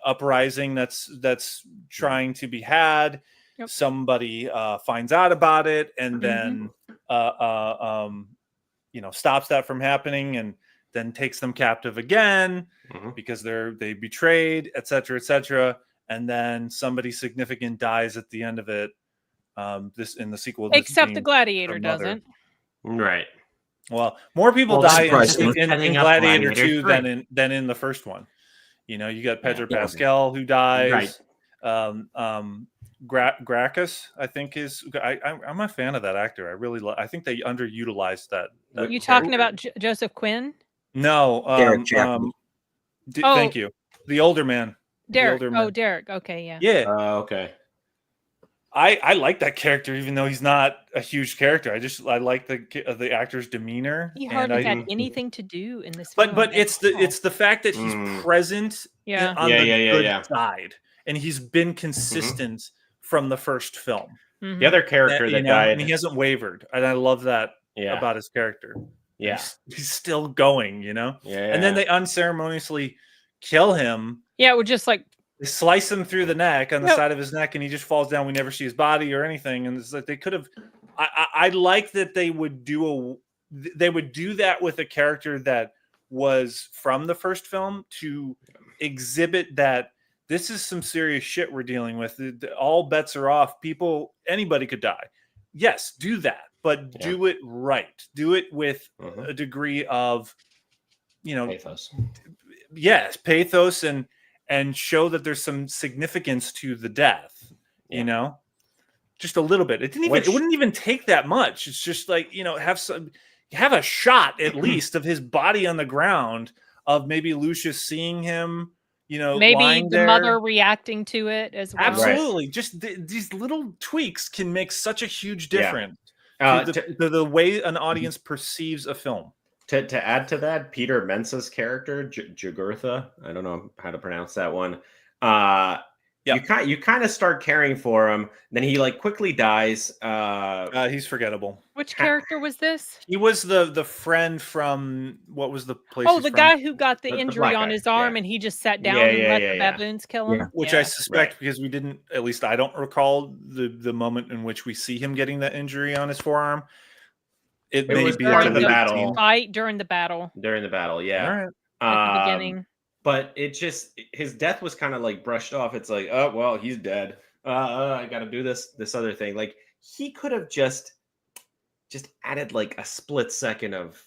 uprising that's trying to be had. Somebody finds out about it and then stops that from happening and then takes them captive again because they betrayed, etc., and then somebody significant dies at the end of it, This in the sequel, except the Gladiator doesn't. Right. Well, more people Well, die surprisingly. in Gladiator 2 than in the first one. You know, you got Pedro Pascal who dies. Right. Gracchus, I think I'm a fan of that actor. I really I think they underutilized that. You talking about Joseph Quinn? No, Derek Jackman. Thank you. The older man. Derek. Derek. Okay, yeah. Yeah. Okay. I like that character, even though he's not a huge character. I like the actor's demeanor. He hardly had anything to do in this film. But it's the fact that he's present on the good side, and he's been consistent from the first film. The other character that died, and he hasn't wavered, and I love that about his character. Yeah, he's still going, you know. Yeah. And then they unceremoniously kill him. Yeah, it would just like. They slice him through the neck on the side of his neck, and he just falls down. We never see his body or anything. And it's like they could have. I like that they would do that with a character that was from the first film to exhibit that this is some serious shit we're dealing with. All bets are off. Anybody could die. Yes, do that, but do it right. Do it with a degree of, pathos. Yes, pathos and show that there's some significance to the death, you know, just a little bit. It wouldn't even take that much. It's just like, have a shot at least of his body on the ground, of maybe Lucius seeing him, maybe the mother reacting to it as well. Absolutely. Right. Just these little tweaks can make such a huge difference to the way an audience perceives a film. To add to that, Peter Mensa's character, Jugurtha, I don't know how to pronounce that one. You kind of start caring for him. Then he quickly dies. He's forgettable. Which character was this? He was the friend from what was the place? Oh, the guy who got the injury on his arm, and he just sat down and let the baboons kill him. Yeah. Which I suspect because we didn't. At least I don't recall the moment in which we see him getting that injury on his forearm. It may was be during the battle. Fight during the battle. During the battle, yeah. All right. At the beginning. But his death was kind of brushed off. It's like, oh well, he's dead. I got to do this other thing. Like he could have just added a split second of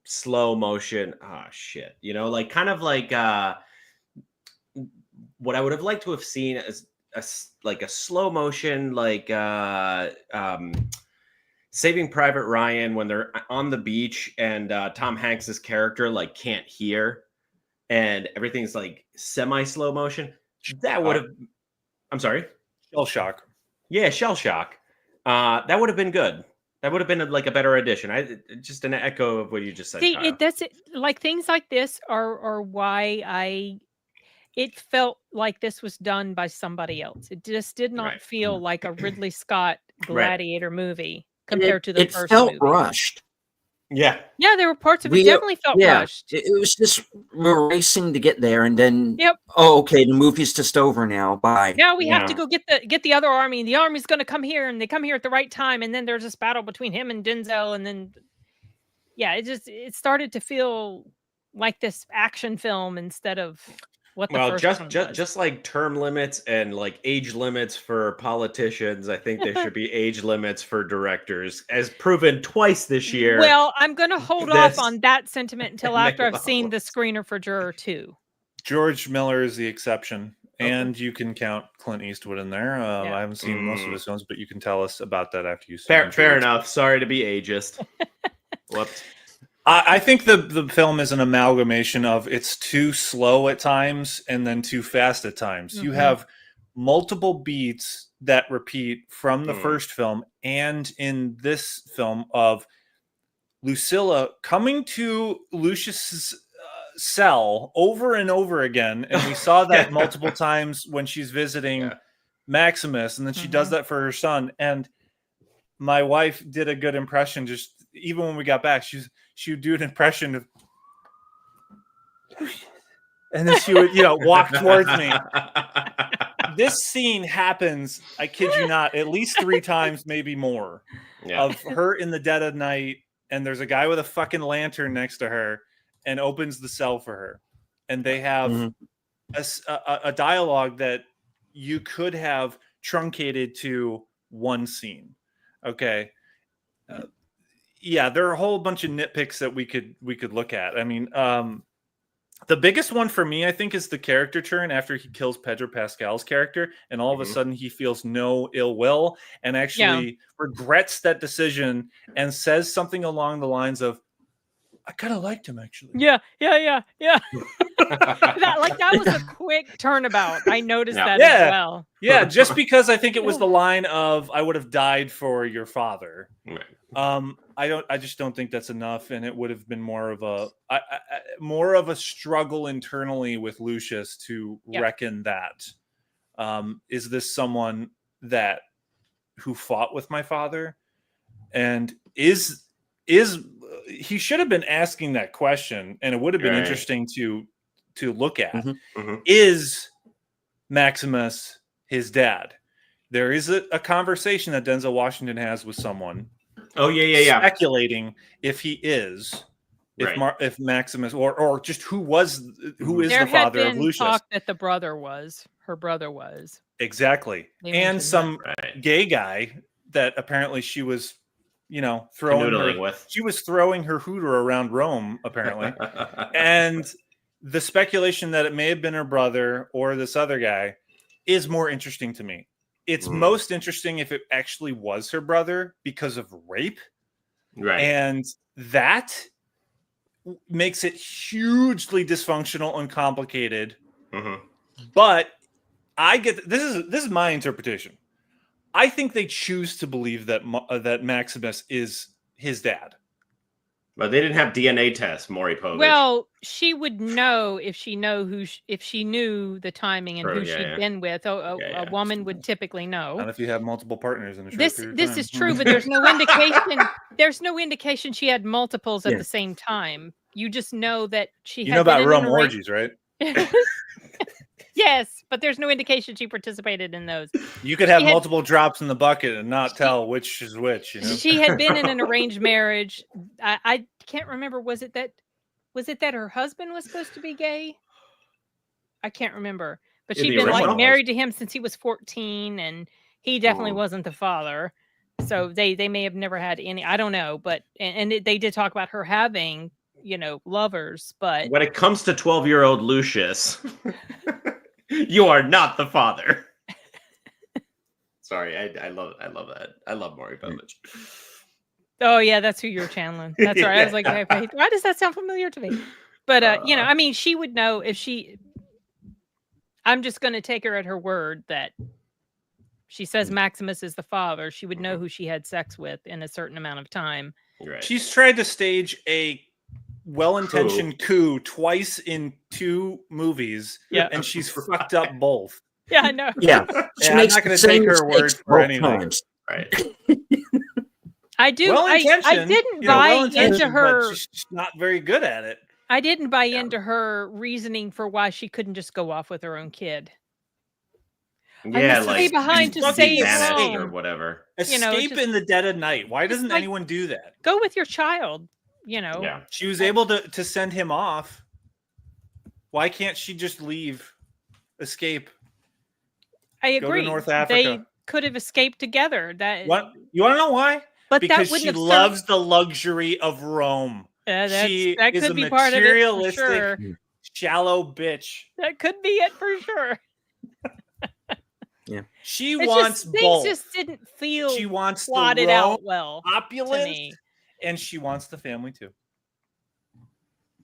slow motion. Oh shit, kind of what I would have liked to have seen as a slow motion Saving Private Ryan when they're on the beach and Tom Hanks's character can't hear and everything's semi slow motion. That would have. I'm sorry. Shell shock. Yeah, shell shock. That would have been good. That would have been a better addition. Just an echo of what you just said. See, that's it. Things like this are why it felt like this was done by somebody else. It just did not feel like a Ridley Scott Gladiator movie. Compared to the first it felt movie. rushed. Yeah, there were parts of it definitely felt rushed. It was just we're racing to get there, and then oh, okay, the movie's just over now. Bye. Now we have to go get the other army. The army's going to come here, and they come here at the right time, and then there's this battle between him and Denzel, and then it started to feel like this action film instead of what the first one was. Just like term limits and age limits for politicians, I think there should be age limits for directors, as proven twice this year. Well, I'm going to hold off on that sentiment until after I've seen the screener for Juror 2. George Miller is the exception, and you can count Clint Eastwood in there. I haven't seen most of his films, but you can tell us about that after you see it. Fair enough. Sorry to be ageist. Whoops. I think the film is an amalgamation of it's too slow at times and then too fast at times. Mm-hmm. You have multiple beats that repeat from the first film and in this film of Lucilla coming to Lucius's cell over and over again. And we saw that multiple times when she's visiting Maximus, and then she does that for her son. And my wife did a good impression. Just even when we got back, she would do an impression of, and then she would, walk towards me. This scene happens, I kid you not, at least 3 times, maybe more, of her in the dead of night, and there's a guy with a fucking lantern next to her and opens the cell for her. And they have a dialogue that you could have truncated to one scene. Okay. Yeah, there are a whole bunch of nitpicks that we could look at. I mean, the biggest one for me, I think, is the character turn after he kills Pedro Pascal's character, and all of a sudden he feels no ill will and actually regrets that decision and says something along the lines of, "I kind of liked him, actually." Yeah. that was a quick turnabout. I noticed that as well. Yeah, just because I think it was the line of, "I would have died for your father." Right. I just don't think that's enough, and it would have been more of a struggle internally with Lucius to reckon that. Is this someone who fought with my father, and is he should have been asking that question, and it would have been interesting to look at. Is Maximus his dad? There is a conversation that Denzel Washington has with someone. Oh yeah. Speculating if he is, if Maximus or just who is there the father had of been Lucius? Talk that her brother was Exactly, and some gay guy that apparently she was, she was throwing her hooter around Rome apparently, and the speculation that it may have been her brother or this other guy is more interesting to me. It's most interesting if it actually was her brother because of rape. Right. And that makes it hugely dysfunctional and complicated. But I get this is my interpretation. I think they choose to believe that Maximus is his dad. But they didn't have DNA tests, Maury Povich. Well, she would know if she knew the timing and who she'd been with. A woman would typically know. Not if you have multiple partners in a short period of time. This is true, but there's no indication. There's no indication she had multiples at the same time. You just know that she. You know about Rome orgies, right? Yes, but there's no indication she participated in those. You could have multiple drops in the bucket and not tell which is which. She had been in an arranged marriage. I can't remember. Was it that her husband was supposed to be gay? I can't remember. But she'd been married to him since he was 14, and he definitely wasn't the father. So they may have never had any. I don't know, but and they did talk about her having lovers. But when it comes to 12-year-old Lucius. You are not the father. Sorry, I love that. I love Maury Povich. Oh yeah, that's who you're channeling. That's right. I was like, why does that sound familiar to me? But I mean, she would know if she. I'm just going to take her at her word that she says Maximus is the father. She would know who she had sex with in a certain amount of time. Right. She's tried to stage a well-intentioned coup twice in 2 movies, and she's fucked up both. Yeah, I know. Yeah, I'm not going to take her word for anything. Right. I do. I didn't buy into her. She's not very good at it. I didn't buy into her reasoning for why she couldn't just go off with her own kid. Yeah, stay behind to save Rome or whatever. Escape in the dead of night. Why doesn't anyone do that? Go with your child. Yeah. She was able to send him off. Why can't she just leave? Escape. I agree. Go to North Africa. They could have escaped together. What? You want to know why? But because she loves the luxury of Rome. She is a materialistic, shallow bitch. That could be it for sure. Yeah, she wants both. Things just didn't feel. She wants plotted out well, opulence, and she wants the family too.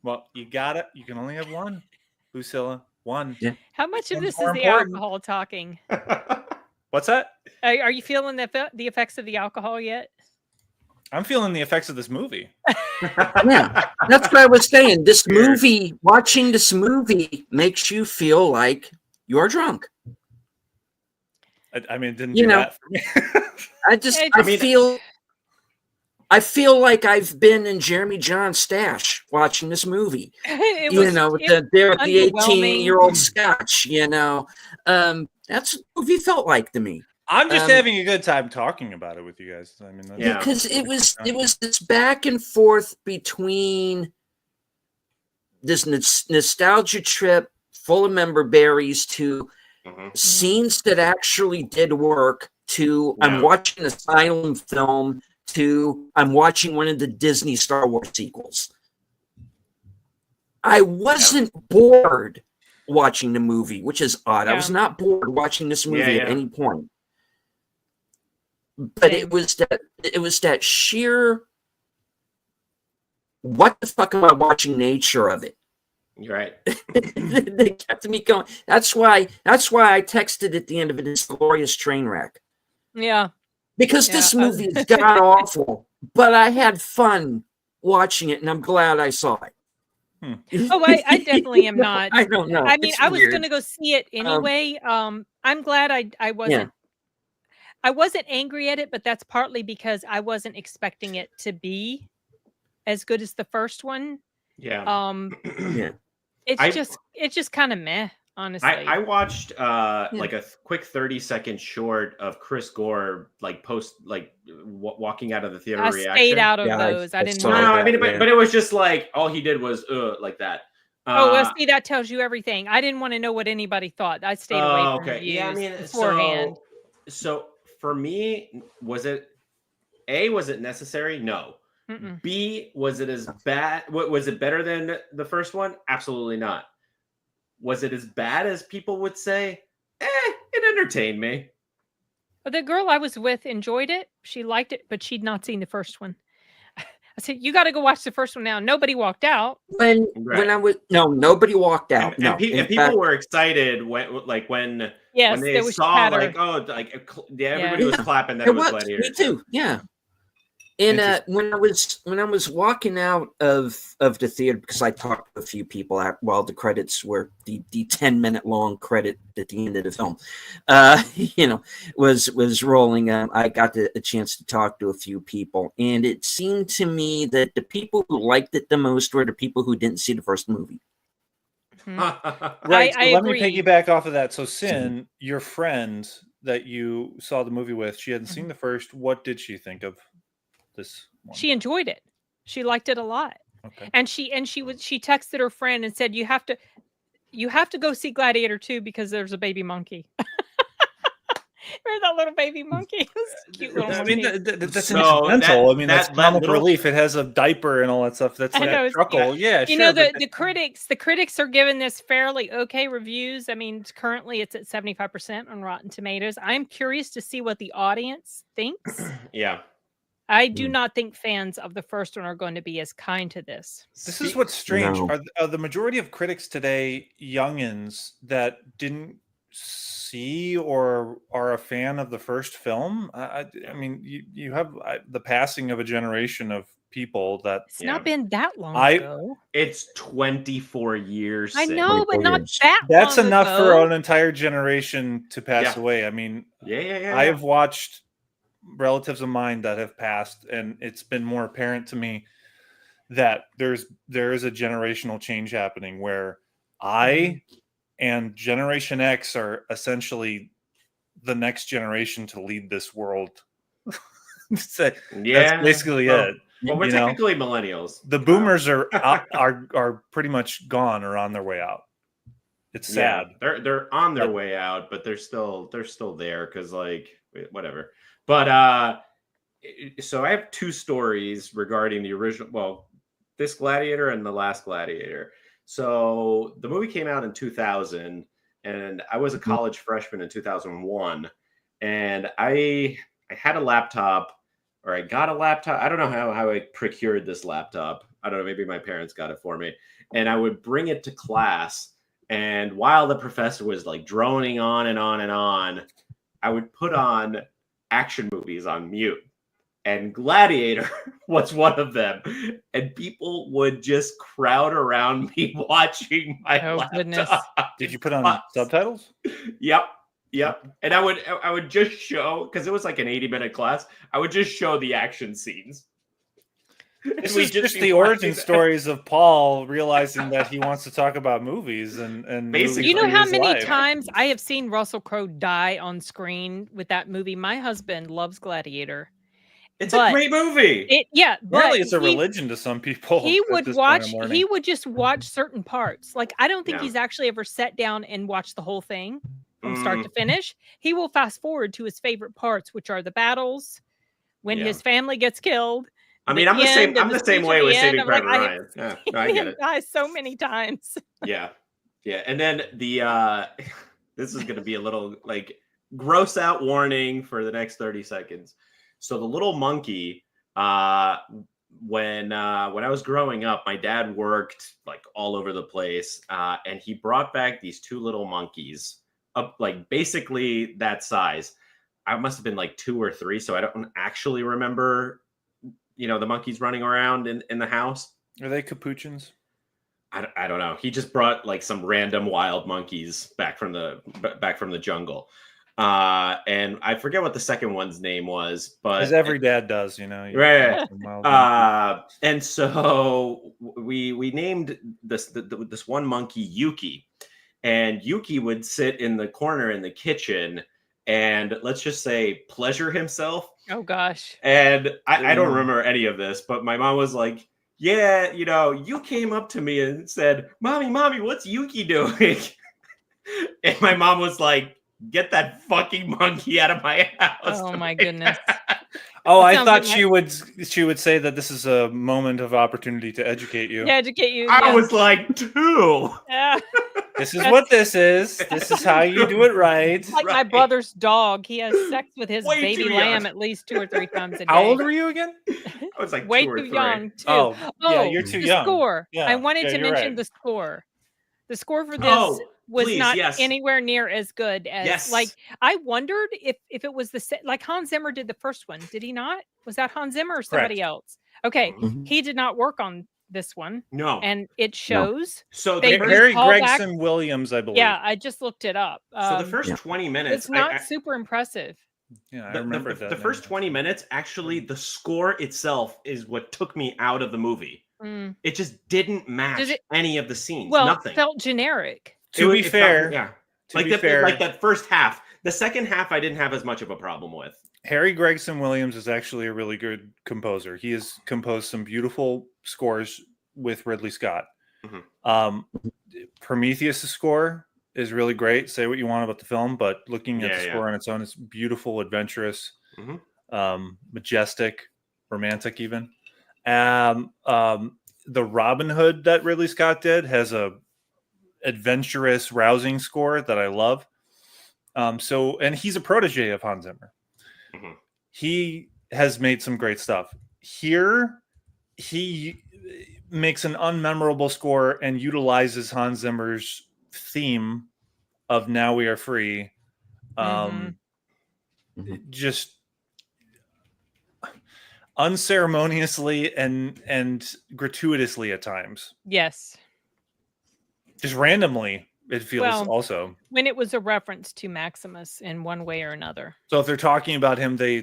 Well, you got it. You can only have one, Lucilla. One. Yeah. How much of this is the alcohol talking? What's that? Are you feeling the effects of the alcohol yet? I'm feeling the effects of this movie. Yeah, that's what I was saying. This movie, watching this movie, makes you feel like you're drunk. I mean, it didn't do that for me. I feel like I've been in Jeremy John's stash watching this movie. They're at the 18-year-old Scotch. That's what the movie felt like to me. I'm just having a good time talking about it with you guys. I mean, because it was this back and forth between this nostalgia trip full of member berries to scenes that actually did work to I'm watching a silent film to I'm watching one of the Disney Star Wars sequels. I wasn't bored watching the movie, which is odd. I was not bored watching this movie at any point. But it was that sheer what the fuck am I watching nature of it. You're right. They kept me going. That's why I texted at the end of it, it's glorious train wreck. Yeah. Because this movie is god awful, but I had fun watching it, and I'm glad I saw it. Oh, I definitely am not. I don't know. I mean, It's I was weird. going to go see it anyway. I'm glad I wasn't. I wasn't angry at it, but that's partly because I wasn't expecting it to be as good as the first one. Yeah. It's just kind of meh, honestly. I watched like a quick 30-second short of Chris Gore walking out of the theater. I reaction. Stayed out of those. I didn't. No, I mean, but it was just like all he did was like that. See, that tells you everything. I didn't want to know what anybody thought. I stayed away from reviews beforehand. So for me, was it necessary? No. Mm-mm. B, was it as bad? Was it better than the first one? Absolutely not. Was it as bad as people would say? It entertained me. The girl I was with enjoyed it. She liked it, but she'd not seen the first one. I said, "You got to go watch the first one now." Nobody walked out. Nobody walked out. And people were excited when they saw everybody was clapping that it was Gladiator. Me too. Yeah. And when I was walking out of the theater, because I talked to a few people while the credits were the 10-minute long credit at the end of the film, was rolling. I got a chance to talk to a few people, and it seemed to me that the people who liked it the most were the people who didn't see the first movie. Right. I let agree. me piggyback off of that. So, Sin, your friend that you saw the movie with, she hadn't seen the first. What did she think of this one? She enjoyed it. She liked it a lot. Okay. And she texted her friend and said, you have to go see Gladiator 2 because there's a baby monkey. Remember that little baby monkey? It was a cute little monkey. That's incidental. That's comic relief. It has a diaper and all that stuff. That's that truckle. Yeah, you know, the critics are giving this fairly okay reviews. I mean, currently it's at 75% on Rotten Tomatoes. I'm curious to see what the audience thinks. Yeah. I do not think fans of the first one are going to be as kind to this. This is what's strange. No. Are the majority of critics today youngins that didn't see or are a fan of the first film? I mean, you have the passing of a generation of people that it's not been that long ago. It's 24 years. I know, but not that. That's long enough ago. for an entire generation to pass away. I mean, I have watched relatives of mine that have passed, and it's been more apparent to me that there is a generational change happening where I and Generation X are essentially the next generation to lead this world. That's basically it. Well, we're technically millennials. The boomers are pretty much gone or on their way out. It's sad. They're on their way out, but they're still there because whatever. But so I have two stories regarding the original. Well, this Gladiator and the last Gladiator. So the movie came out in 2000, and I was a college freshman in 2001, and I had a laptop, or I got a laptop. I don't know how I procured this laptop. I don't know. Maybe my parents got it for me, and I would bring it to class. And while the professor was droning on and on and on, I would put on action movies on mute. And Gladiator was one of them. And people would just crowd around me watching my laptop. Goodness. Did you put on subtitles? Yep. And I would just show, because it was like an 80-minute class, I would just show the action scenes. This is just the origin stories of Paul realizing that he wants to talk about movies and basically. You know how many times I have seen Russell Crowe die on screen with that movie? My husband loves Gladiator. It's a great movie. Apparently it's a religion to some people. He would just watch certain parts. I don't think he's actually ever sat down and watched the whole thing. from start to finish. He will fast forward to his favorite parts, which are the battles, when his family gets killed. I mean, I'm the same. I'm the same way with Saving Private Ryan. Yeah, I get it. Die so many times. Yeah, and then this is going to be a little like gross out warning for the next 30 seconds. So the little monkey, when I was growing up, my dad worked like all over the place, and he brought back these two little monkeys, up like basically that size. I must have been like 2 or 3, so I don't actually remember, the monkeys running around in the house. Are they capuchins? I don't know. He just brought like some random wild monkeys back from the jungle. And I forget what the second one's name was, but as every dad does, right. And so we named this one monkey Yuki, and Yuki would sit in the corner in the kitchen and let's just say pleasure himself. Oh gosh. And I don't remember any of this, but my mom was like, yeah, you came up to me and said, mommy, what's Yuki doing? And my mom was like, get that fucking monkey out of my house. Oh my goodness. Oh, I thought she would say that this is a moment of opportunity to educate you. Yeah, educate you. I was like, 2. Yeah. This is what this is. This is how you do it right. Like my brother's dog. He has sex with his baby lamb at least 2 or 3 times a day. How old were you again? I was like way 2 or too 3. young. Too. Oh, yeah, you're too young. Score. Yeah. I wanted to mention the score. The score for this was not anywhere near as good as like I wondered if it was like Hans Zimmer did the first one. Did he not? Was that Hans Zimmer or somebody else? Okay, he did not work on this one. No, and it shows. So Harry Gregson Williams, I believe. Yeah, I just looked it up. So the first 20 minutes, it's not super impressive. Yeah, I remember that. The first 20 minutes, actually, the score itself is what took me out of the movie. It just didn't match any of the scenes. Well, nothing. It felt generic. To be fair, like that first half. The second half, I didn't have as much of a problem with. Harry Gregson Williams is actually a really good composer. He has composed some beautiful scores with Ridley Scott. Prometheus' score is really great. Say what you want about the film, but looking at the score on its own, it's beautiful, adventurous, majestic, romantic even. The Robin Hood that Ridley Scott did has a adventurous, rousing score that I love. And he's a protege of Hans Zimmer. He has made some great stuff. Here, he makes an unmemorable score and utilizes Hans Zimmer's theme of "Now We Are Free," just unceremoniously and gratuitously at times. Yes, just randomly. It feels also when it was a reference to Maximus in one way or another. So if they're talking about him, they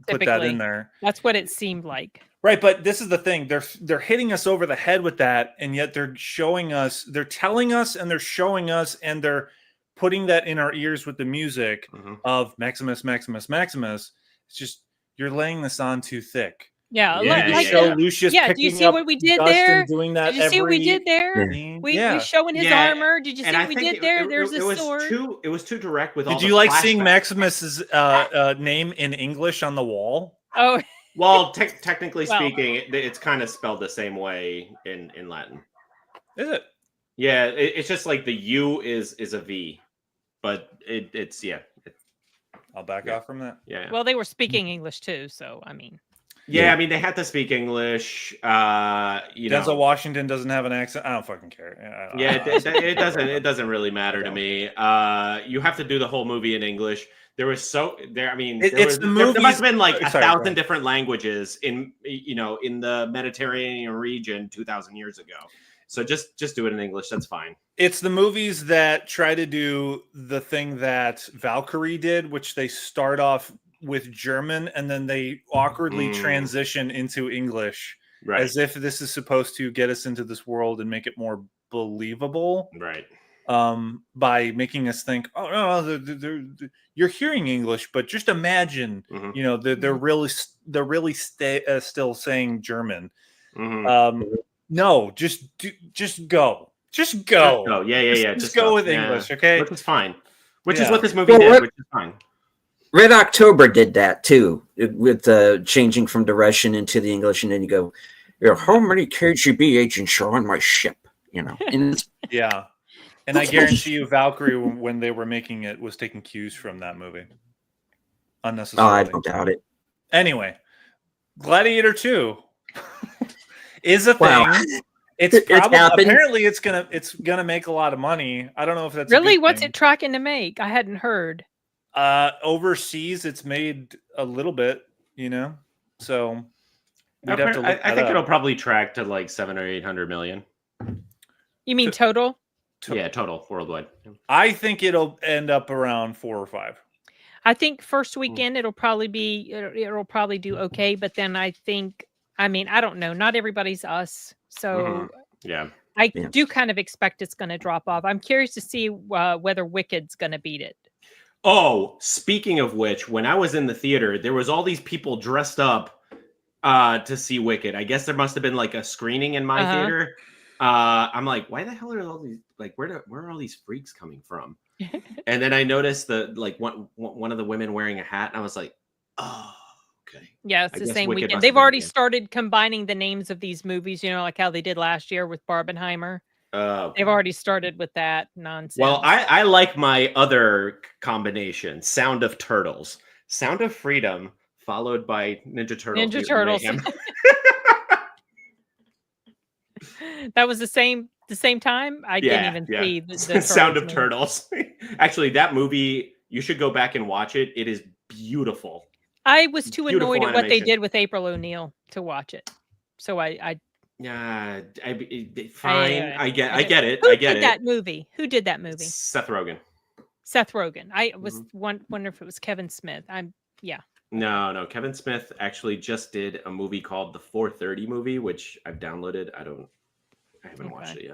put that in there. That's what it seemed like. Right, but this is the thing. They're hitting us over the head with that, and yet they're showing us, they're telling us, and they're showing us, and they're putting that in our ears with the music of Maximus. It's just you're laying this on too thick. Yeah, like show Lucius. Yeah, do you see what we did there? Doing that. Did you see what we did there? We showing his armor. Did you see what we did there? There's a sword. It was too direct with all. Did you like seeing Maximus's name in English on the wall? Oh, well, technically speaking, it's kind of spelled the same way in Latin. Is it? Yeah, it's just like the U is a V, but it's I'll back off from that. Yeah. Well, they were speaking English too, so I mean. Yeah, I mean they had to speak English. Denzel Washington doesn't have an accent. I don't fucking care. It doesn't really matter to me. You have to do the whole movie in English. There was I mean, there must have been like 1,000 different languages in the Mediterranean region 2,000 years ago. So just do it in English. That's fine. It's the movies that try to do the thing that Valkyrie did, which they start off with German and then they awkwardly transition into English, as if this is supposed to get us into this world and make it more believable, right? By making us think, oh no, you're hearing English, but just imagine, they're really still saying German. No, just go. Oh yeah. Just go with English, okay? Which is fine. Which is what this movie did, which is fine. Red October did that too, with changing from the Russian into the English, and then you go, how many KGB agents are on my ship? And yeah. And I guarantee you, Valkyrie, when they were making it, was taking cues from that movie. Unnecessarily. I don't doubt it. Anyway, Gladiator 2 is a thing. Wow. It's probably apparently it's gonna make a lot of money. I don't know if that's really what's it tracking to make. I hadn't heard. Overseas, it's made a little bit, So we'd have to look I think it'll probably track to like 700 or 800 million. You mean total? Yeah, total worldwide. I think it'll end up around 4 or 5. I think first weekend it'll probably do okay, but then I don't know. Not everybody's us, so yeah, I do kind of expect it's going to drop off. I'm curious to see whether Wicked's going to beat it. Oh, speaking of which, when I was in the theater, there was all these people dressed up to see Wicked. I guess there must have been like a screening in my theater. I'm like, why the hell are all these where are all these freaks coming from? And then I noticed one of the women wearing a hat, and I was like, oh, okay. Yeah, it's the same weekend. They've already started combining the names of these movies, like how they did last year with Barbenheimer. Okay. They've already started with that nonsense. Well, I like my other combination, Sound of Turtles. Sound of Freedom, followed by Ninja Turtles. Ninja Turtles. That was the same time. I didn't even see the Sound of Turtles. Actually, that movie, you should go back and watch it. It is beautiful. I was too annoyed at what they did with April O'Neil to watch it. So I fine. I get it. Who did that movie? Seth Rogen. I was wondering if it was Kevin Smith. No. Kevin Smith actually just did a movie called The 4:30 Movie, which I've downloaded. I haven't watched it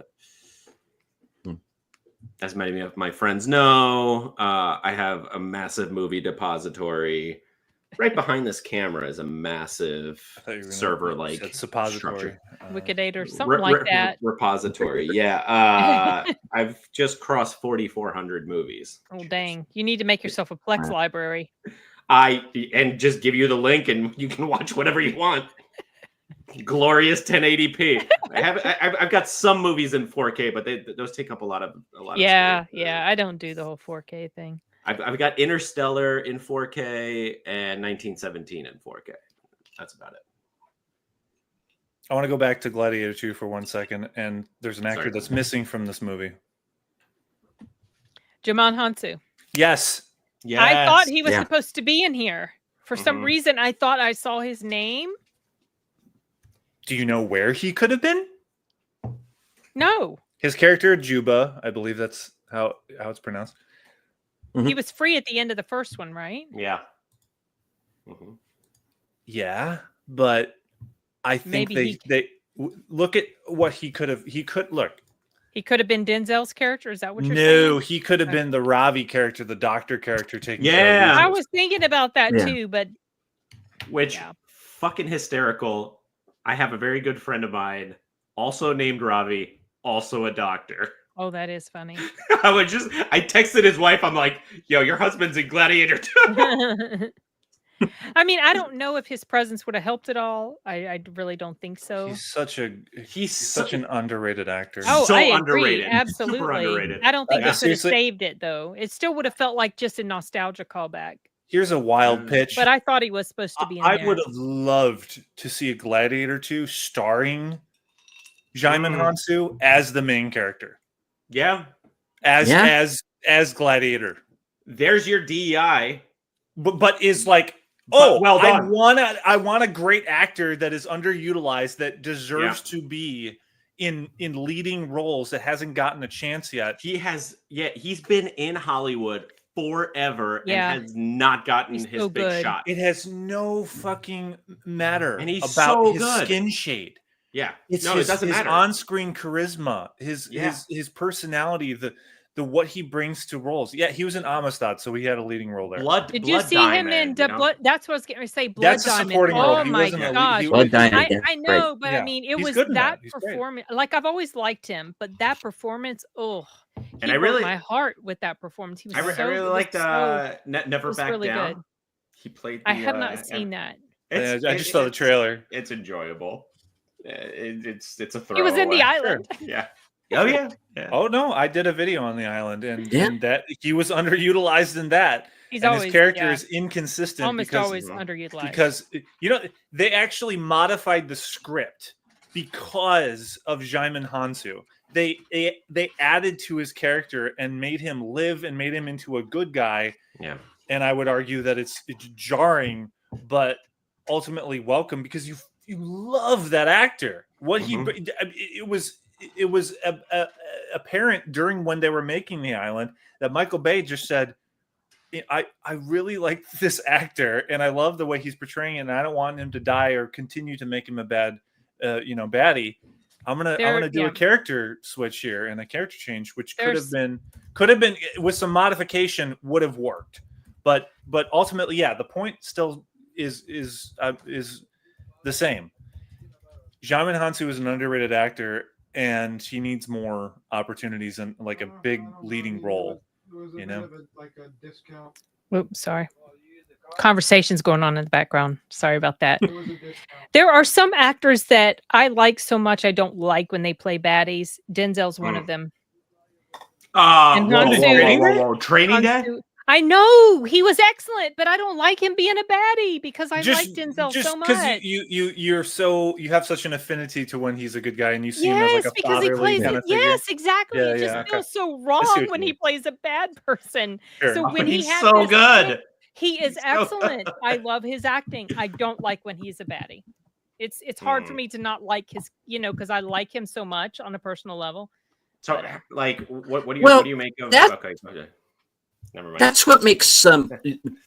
yet. As many of my friends know, I have a massive movie depository. Right behind this camera is a massive server suppository. Wickadator, something like that. Repository. Yeah. I've just crossed 4,400 movies. Oh, dang. You need to make yourself a Plex library. And just give you the link and you can watch whatever you want. Glorious 1080p. I've got some movies in 4K, but those take up a lot of space. I don't do the whole 4K thing. I've got Interstellar in 4K and 1917 in 4K. That's about it. I want to go back to Gladiator 2 for 1 second, and there's an actor that's missing from this movie. Djimon Hounsou. Yes. I thought he was supposed to be in here. For some reason, I thought I saw his name. Do you know where he could have been? No. His character, Juba, I believe that's how it's pronounced. He was free at the end of the first one, right? Yeah. Yeah, but I think they look at what he could have. He could have been Denzel's character. Is that what you're saying? No, he could have been the Ravi character, the doctor character taking. Yeah, I was thinking about that too, but fucking hysterical. I have a very good friend of mine, also named Ravi, also a doctor. Oh, that is funny. I texted his wife. I'm like, yo, your husband's in Gladiator too. I mean, I don't know if his presence would have helped at all. I really don't think so. He's such an underrated actor. Oh, so I agree. Underrated. Absolutely. Super underrated. I don't think it could have saved it though. It still would have felt like just a nostalgia callback. Here's a wild pitch. But I thought he was supposed to be in there. I would have loved to see a Gladiator 2 starring Djimon Hounsou as the main character. Yeah. As Gladiator. There's your DEI. But is like, well done. I want a great actor that is underutilized, that deserves to be in leading roles, that hasn't gotten a chance yet. He's been in Hollywood forever and has not gotten his big shot. It has no fucking matter and he's about so his good. Skin shade. Yeah. It doesn't matter. On-screen charisma, his personality, what he brings to roles. Yeah, he was in Amistad, so he had a leading role there. Did you see him in Blood? That's what I was going to say. Blood That's Diamond. a supporting role. Oh He my wasn't gosh! Blood Diamond. I know, but I mean, it He's was good in that that. He's great. performance. Like I've always liked him, but that performance, And he I broke really- my heart with that performance. He was I so. really it was liked so- Never it was Back really Down. good. He played. I have not seen that. I just saw the trailer. It's enjoyable. It's a throwaway. He was in The Island. Yeah. Oh yeah. Yeah. Oh no, I did a video on The Island, and, Yeah. and that he was underutilized in that. He's and always his character yeah, is inconsistent almost because, always underutilized. because they actually modified the script because of Jaime Hansu. They added to his character and made him live and made him into a good guy. Yeah. And I would argue that it's jarring, but ultimately welcome because you love that actor. What it was apparent during when they were making The Island that Michael Bay just said, I really like this actor and I love the way he's portraying it, and I don't want him to die or continue to make him a bad baddie. I'm gonna do a character switch here and a character change, which could have been with some modification would have worked. But ultimately, yeah, the point still is the same. Jaime Hansu is an underrated actor, and he needs more opportunities and like a big leading role. You know, like a discount. Oops, sorry. Conversations going on in the background. Sorry about that. There are some actors that I like so much I don't like when they play baddies. Denzel's one of them. Training Day? I know he was excellent, but I don't like him being a baddie because I like Denzel so much. Because you have such an affinity to when he's a good guy and you see him as like a because he plays kind it. of figure. Yes, exactly. Yeah, it just feels so wrong when he plays a bad person. Sure. So when he's so good. He is excellent. I love his acting. I don't like when he's a baddie. It's hard for me to not like his, because I like him so much on a personal level. So, like, what do you make of that? Okay. Never mind. That's what makes kind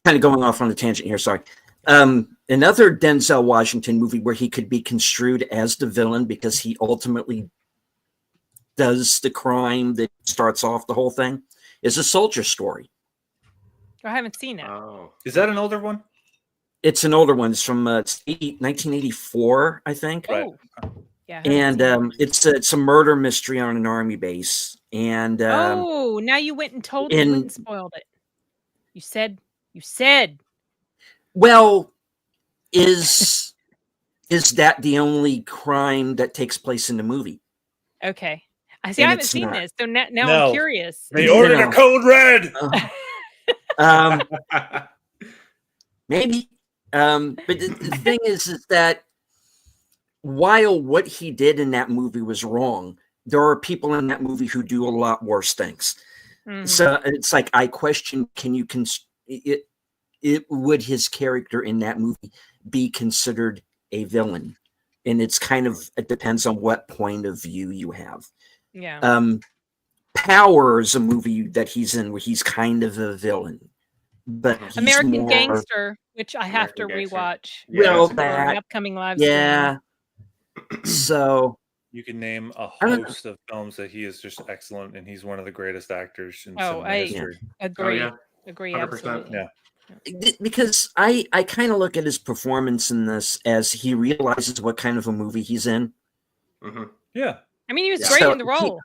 of going off on a tangent here. Sorry. Another Denzel Washington movie where he could be construed as the villain because he ultimately does the crime that starts off the whole thing is A Soldier Story. I haven't seen it. Oh. Is that an older one? It's an older one. It's from 1984, I think. Oh, yeah. And it's a murder mystery on an army base. And now you went and told me and spoiled it. You said. Well, is that the only crime that takes place in the movie? Okay. I haven't seen this, so now I'm curious. They ordered a code red. Maybe. But the thing is that while what he did in that movie was wrong, there are people in that movie who do a lot worse things. Mm-hmm. So it's like, I question, would his character in that movie be considered a villain? And it depends on what point of view you have. Yeah. Power is a movie that he's in where he's kind of a villain. But American Gangster, which I have to rewatch. Well, that upcoming live. Yeah. So you can name a host of films that he is just excellent, and he's one of the greatest actors in cinema history. Agree. Oh, yeah. Agree. 100%. Absolutely. Yeah. Because I kind of look at his performance in this as he realizes what kind of a movie he's in. Mm-hmm. Yeah. I mean, he was great in the role.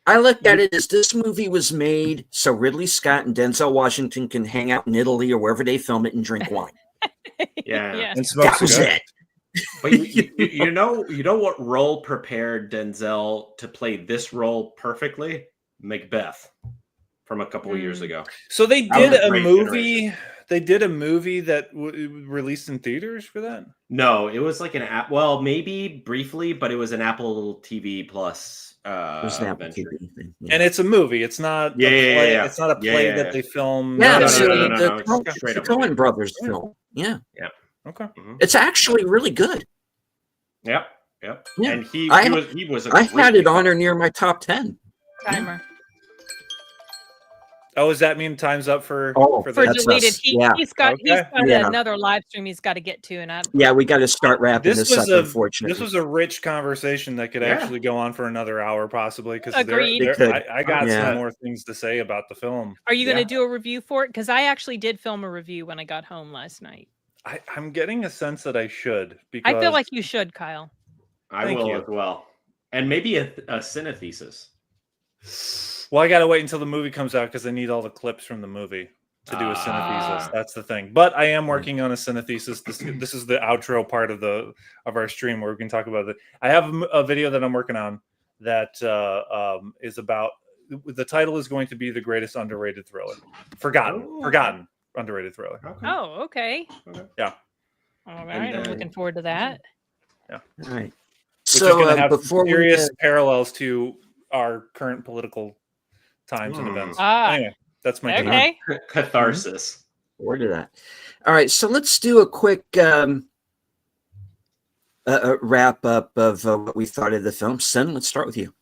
I looked at it as this movie was made so Ridley Scott and Denzel Washington can hang out in Italy or wherever they film it and drink wine. Yeah. And smoke that was it. But you know what role prepared Denzel to play this role perfectly? Macbeth from a couple of years ago. So they did a movie. Generation. They did a movie that released in theaters for that. No, it was like an app. Well, maybe briefly, but it was an Apple TV Plus. It was an Apple TV thing. Yeah. And it's a movie. It's not. It's not a play that they film. Yeah, no, the Coen Brothers film. Yeah. Yeah. Okay. Mm-hmm. It's actually really good. Yep. Yeah. And he was. I had it on or near my top 10. Timer. Oh, does that mean time's up for for the deleted? Us. Yeah. He's got Okay. another live stream he's got to get to, and we got to start wrapping this up. Unfortunately, this was a rich conversation that could actually go on for another hour, possibly. Because Agreed. I got some more things to say about the film. Are you going to do a review for it? Because I actually did film a review when I got home last night. I'm getting a sense that I should. Because I feel like you should, Kyle. I will as well, and maybe a cinethesis. Well, I got to wait until the movie comes out because I need all the clips from the movie to do a cinethesis. That's the thing. But I am working on a cinethesis. This is the outro part of our stream where we can talk about it. I have a video that I'm working on that is about. The title is going to be The Greatest Underrated Thriller. Forgotten underrated thriller. Okay. Oh, okay. Yeah. All right. I'm looking forward to that. Yeah. All right. Which So is going to have before serious parallels to our current political times and events. Anyway, that's my okay. Catharsis. Forward to that. All right. So let's do a quick wrap up of what we thought of the film. Sin, let's start with you.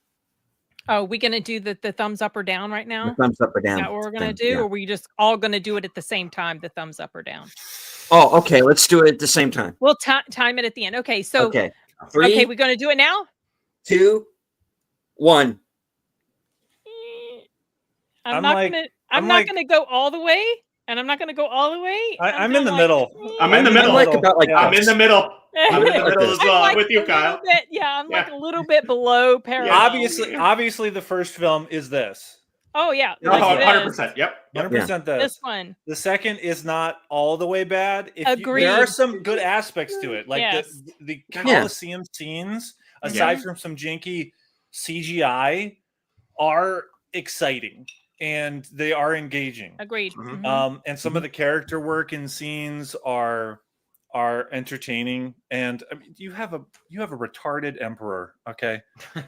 Oh, we going to do the thumbs up or down right now? The thumbs up or down. Is that what we're going to do? Or are we just all going to do it at the same time, the thumbs up or down? Oh, okay. Let's do it at the same time. We'll time it at the end. Okay. So, okay. 3, we're going to do it now? 2, 1. I'm not going to go all the way, and I'm not going to go all the way. I'm in the middle. I'm in the middle. I'm I'm in the middle. I'm in the middle as well with you, Kyle. I'm like a little bit below parallel. Obviously, the first film is this. Oh yeah, 100%. Yep, 100%. This one. The second is not all the way bad. Agreed. There are some good aspects to it, like the Coliseum scenes, aside from some janky CGI, are exciting and they are engaging. Agreed. And some of the character work in scenes are entertaining. And I mean, you have a retarded emperor, okay? 2.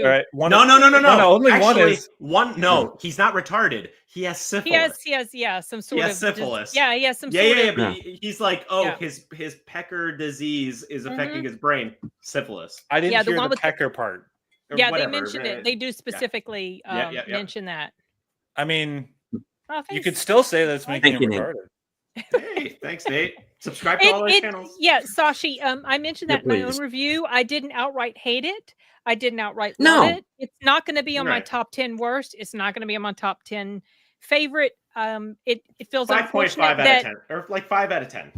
All right. No. Only actually, one is one. No, he's not retarded. He has syphilis. He has some sort of syphilis. He has some sort of. But he's like, his pecker disease is affecting his brain. Syphilis. I didn't hear the pecker part. Yeah, they mentioned it. They do specifically mention that. I mean, you could still say that it's making him retarded. Hey, thanks, Nate. Subscribe to all our channels. Yeah, Sashi, I mentioned that in my own review. I didn't outright hate it. I didn't outright love it. It's not going to be on my top 10 worst. It's not going to be on my top 10 favorite. It feels 5.5 out of 10, or like 5 out of 10.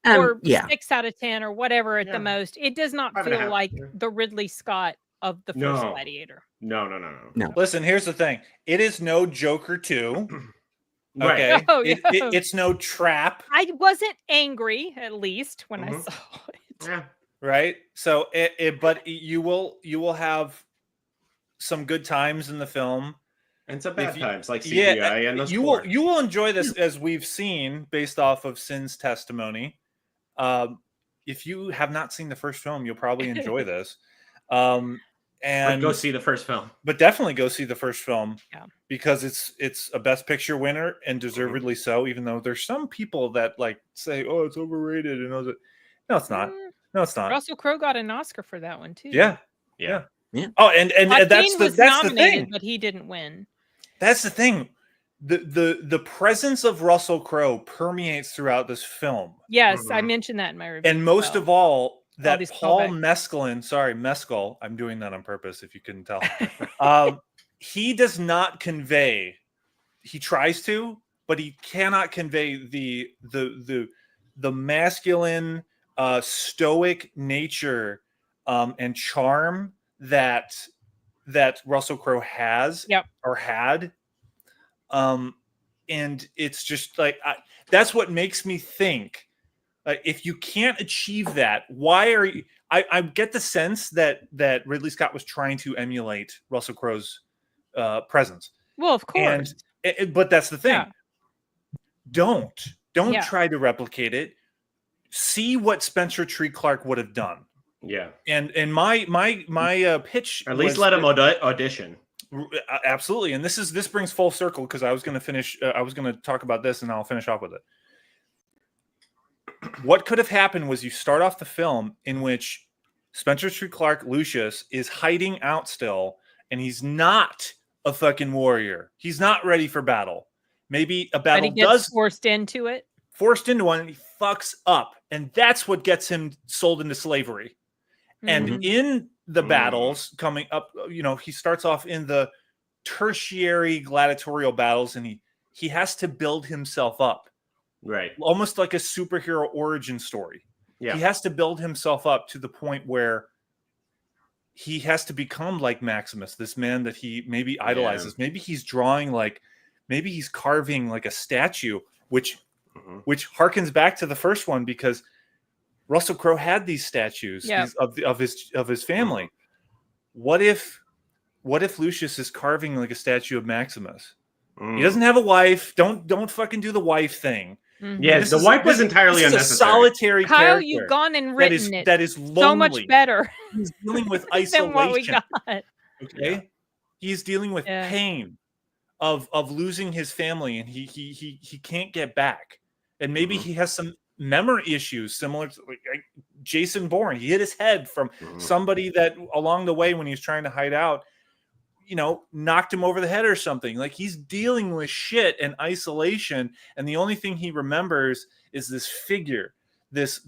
Or 6 out of 10, or whatever at the most. It does not feel like the Ridley Scott of the first Gladiator. No. Listen, here's the thing. It is no Joker 2. Right. Okay. It's no Trap. I wasn't angry, at least, when I saw it. Yeah. Right. So but you will have some good times in the film. And some bad times, like CGI and you will enjoy this, as we've seen based off of Sin's testimony. If you have not seen the first film, you'll probably enjoy this. And go see the first film. But definitely go see the first film, because it's a Best Picture winner, and deservedly so. Even though there's some people that like say, "Oh, it's overrated," and no, it's not. No, it's not. Russell Crowe got an Oscar for that one too. Yeah. Oh, and that's the thing. But he didn't win. That's the thing. The presence of Russell Crowe permeates throughout this film. Yes, I mentioned that in my review. And most of all, that Paul Mescal, I'm doing that on purpose if you couldn't tell. He does not convey, he tries to, but he cannot convey the masculine, stoic nature and charm that Russell Crowe has or had. And it's just like, that's what makes me think, if you can't achieve that, why are you? I get the sense that Ridley Scott was trying to emulate Russell Crowe's presence. Well, of course. But that's the thing. Yeah. Don't try to replicate it. See what Spencer Tree Clark would have done. Yeah. And my pitch. At least let him audition. Absolutely. And this brings full circle, because I was going to finish. I was going to talk about this, and I'll finish off with it. What could have happened was you start off the film in which Spencer Tree Clark, Lucius, is hiding out still, and he's not a fucking warrior. He's not ready for battle. Maybe a But battle he gets does forced into it. Forced into one, and he fucks up, and that's what gets him sold into slavery. And Mhm. in the battles coming up, he starts off in the tertiary gladiatorial battles, and he has to build himself up, Right. almost like a superhero origin story. Yeah. He has to build himself up to the point where he has to become like Maximus, this man that he maybe idolizes. Maybe he's maybe he's carving like a statue, which harkens back to the first one, because Russell Crowe had these statues of his family. What if Lucius is carving like a statue of Maximus? He doesn't have a wife. Don't fucking do the wife thing. Yeah, the wife was entirely unnecessary. A solitary Kyle, character. you've gone and written it. That is lonely. So much better. He's dealing with isolation. Than what we got. Okay, he's dealing with pain of losing his family, and he can't get back. And maybe he has some memory issues similar to like Jason Bourne. He hit his head from somebody that along the way when he was trying to hide out, knocked him over the head or something. Like, he's dealing with shit and isolation, and the only thing he remembers is this figure, this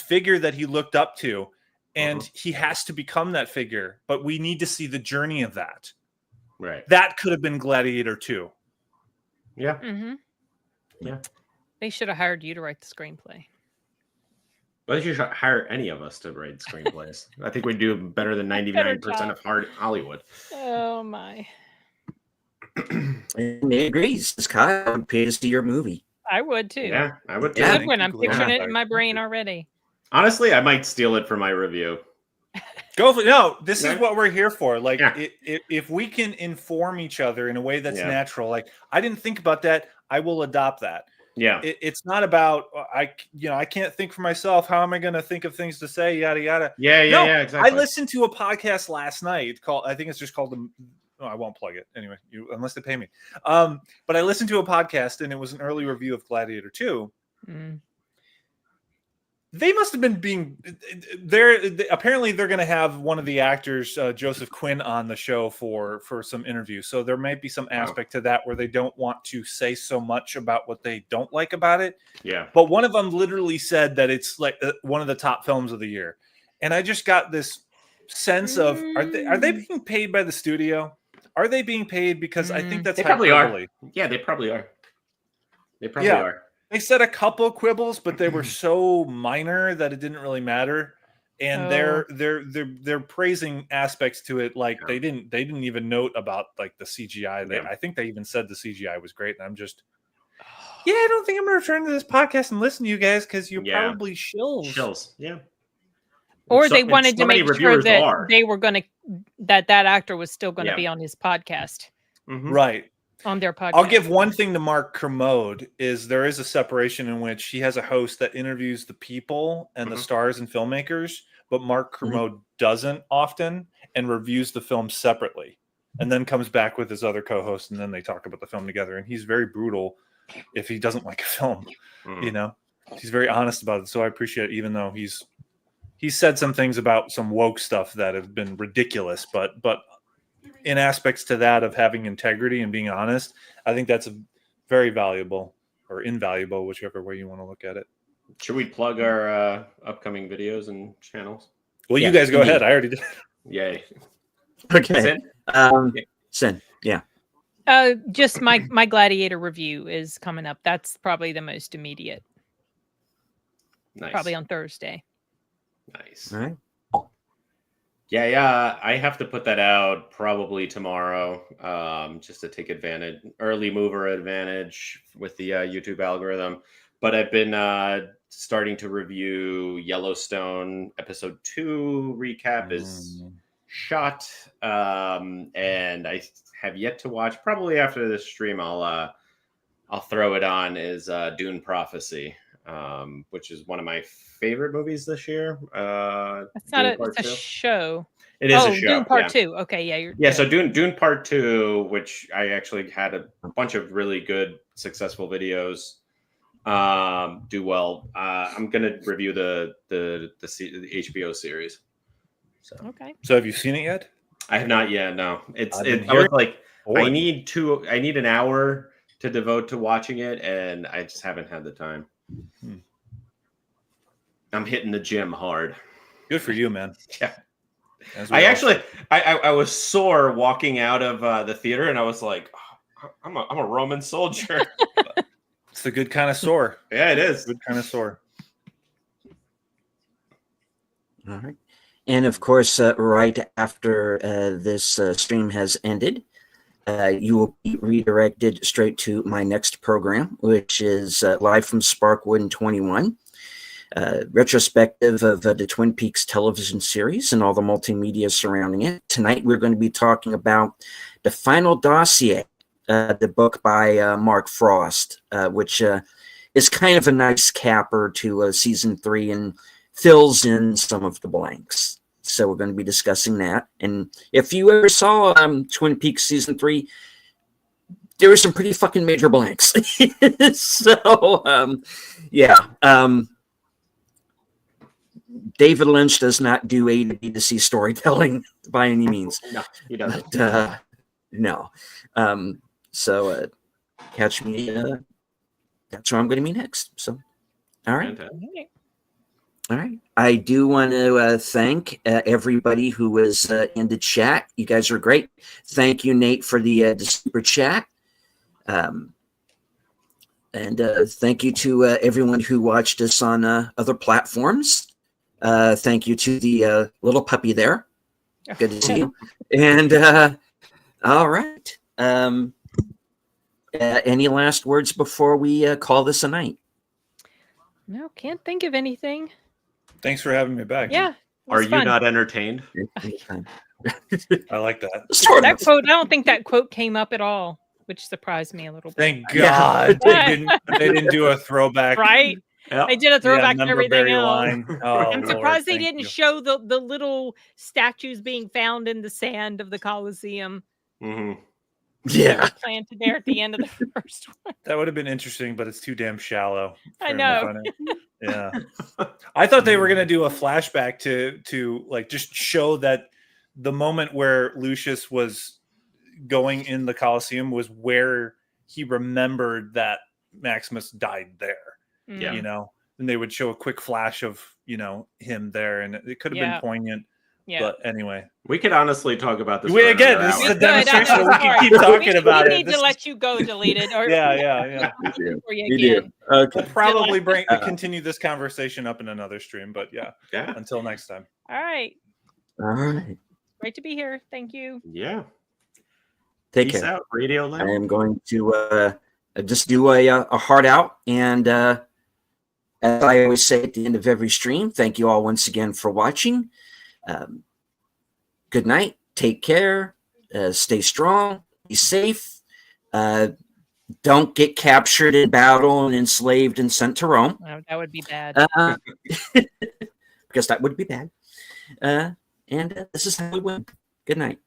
figure that he looked up to, and he has to become that figure. But we need to see the journey of that. Right. That could have been Gladiator 2. Yeah. Mm-hmm. Yeah. They should have hired you to write the screenplay. But they should hire any of us to write screenplays. I think we do better than 99% of Hollywood. Oh my! And he agrees. Kyle, I would pay to see your movie. I would too. Yeah, I would too. Good one. I'm picturing it in my brain already. Honestly, I might steal it for my review. Go for this is what we're here for. Like, if we can inform each other in a way that's natural, like, I didn't think about that, I will adopt that. Yeah, it's not about I can't think for myself. How am I going to think of things to say? Yada yada. Yeah. Exactly. I listened to a podcast last night called, I think it's just called the. Oh, I won't plug it anyway, unless they pay me. But I listened to a podcast, and it was an early review of Gladiator 2. They must have been being there. Apparently, they're going to have one of the actors, Joseph Quinn, on the show for some interviews. So there might be some aspect to that where they don't want to say so much about what they don't like about it. Yeah. But one of them literally said that it's like one of the top films of the year, and I just got this sense of are they being paid by the studio? Are they being paid? Because I think that's they probably hyperbole. are. Yeah, they probably are. They probably are. They said a couple quibbles, but they were so minor that it didn't really matter. And they're praising aspects to it, like they didn't even note about like the CGI. I think they even said the CGI was great. And I'm just, I don't think I'm gonna return to this podcast and listen to you guys because you're probably shills. Yeah. Or they wanted to make sure that they were going to that actor was still going to be on his podcast, right? On their podcast. I'll give one thing to Mark Kermode is there is a separation in which he has a host that interviews the people and the stars and filmmakers, but Mark Kermode doesn't often and reviews the film separately and then comes back with his other co-host and then they talk about the film together. And he's very brutal if he doesn't like a film, he's very honest about it. So I appreciate it, even though he's said some things about some woke stuff that have been ridiculous, but in aspects to that of having integrity and being honest, I think that's a very valuable or invaluable, whichever way you want to look at it. Should we plug our upcoming videos and channels? Well, you guys go ahead. I already did. Yay. Okay. Sin. Yeah. Just my Gladiator review is coming up. That's probably the most immediate. Nice. Probably on Thursday. Nice. All right. Yeah. I have to put that out probably tomorrow, just to take early mover advantage with the YouTube algorithm. But I've been starting to review Yellowstone episode 2. Recap is shot, and I have yet to watch. Probably after this stream, I'll throw it on. Is Dune Prophecy, which is one of my favorite movies this year. It's not it's a show. It is a show. Dune Part 2. Okay, yeah, so Dune Part 2, which I actually had a bunch of really good, successful videos do well. I'm gonna review the HBO series. So have you seen it yet? I have not yet. No, I was like, bored. I need an hour to devote to watching it, and I just haven't had the time. I'm hitting the gym hard. Good for you, man. Yeah. I was sore walking out of the theater, and I was like, oh, I'm a Roman soldier. It's the good kind of sore. Yeah, it is. Good kind of sore. All right. And of course, right after this stream has ended, you will be redirected straight to my next program, which is live from Sparkwood in 21. Retrospective of the Twin Peaks television series and all the multimedia surrounding it. Tonight, we're going to be talking about The Final Dossier, the book by Mark Frost, which is kind of a nice capper to season 3 and fills in some of the blanks. So we're going to be discussing that. And if you ever saw Twin Peaks season 3, there were some pretty fucking major blanks. So, yeah. David Lynch does not do A to B to C storytelling by any means. No, he doesn't. But, no. So catch me. That's where I'm going to be next. So, all right. Fantastic. All right. I do want to thank everybody who was in the chat. You guys are great. Thank you, Nate, for the super chat. And thank you to everyone who watched us on other platforms. Thank you to the little puppy there. Good to see you. And all right. Any last words before we call this a night? No, can't think of anything. Thanks for having me back. Yeah. Are you not entertained? I like that. That quote, I don't think that quote came up at all, which surprised me a little bit. Thank God they didn't do a throwback. Right? Yep. They did a throwback to everything else. Line. Oh, I'm surprised they Lord, didn't show the little statues being found in the sand of the Colosseum. Mm-hmm. Yeah. Planted there at the end of the first one. That would have been interesting, but it's too damn shallow. I know. Yeah. I thought they were going to do a flashback to like just show that the moment where Lucius was going in the Colosseum was where he remembered that Maximus died there. Yeah. You know, and they would show a quick flash of, you know, him there, and it could have been poignant. Yeah. But anyway, we could honestly talk about this. This is a demonstration. We can keep talking about it. We need to let you go, Deleted. Or yeah. You do. Okay. We'll probably continue this conversation up in another stream, but yeah. Until next time. All right. All right. Great to be here. Thank you. Yeah. Take Peace care. Out, Radio Land. I am going to just do a heart out, and as I always say at the end of every stream, thank you all once again for watching. Good night. Take care. Stay strong. Be safe. Don't get captured in battle and enslaved and sent to Rome. Oh, that would be bad. Because that would be bad. And this is how we win. Good night.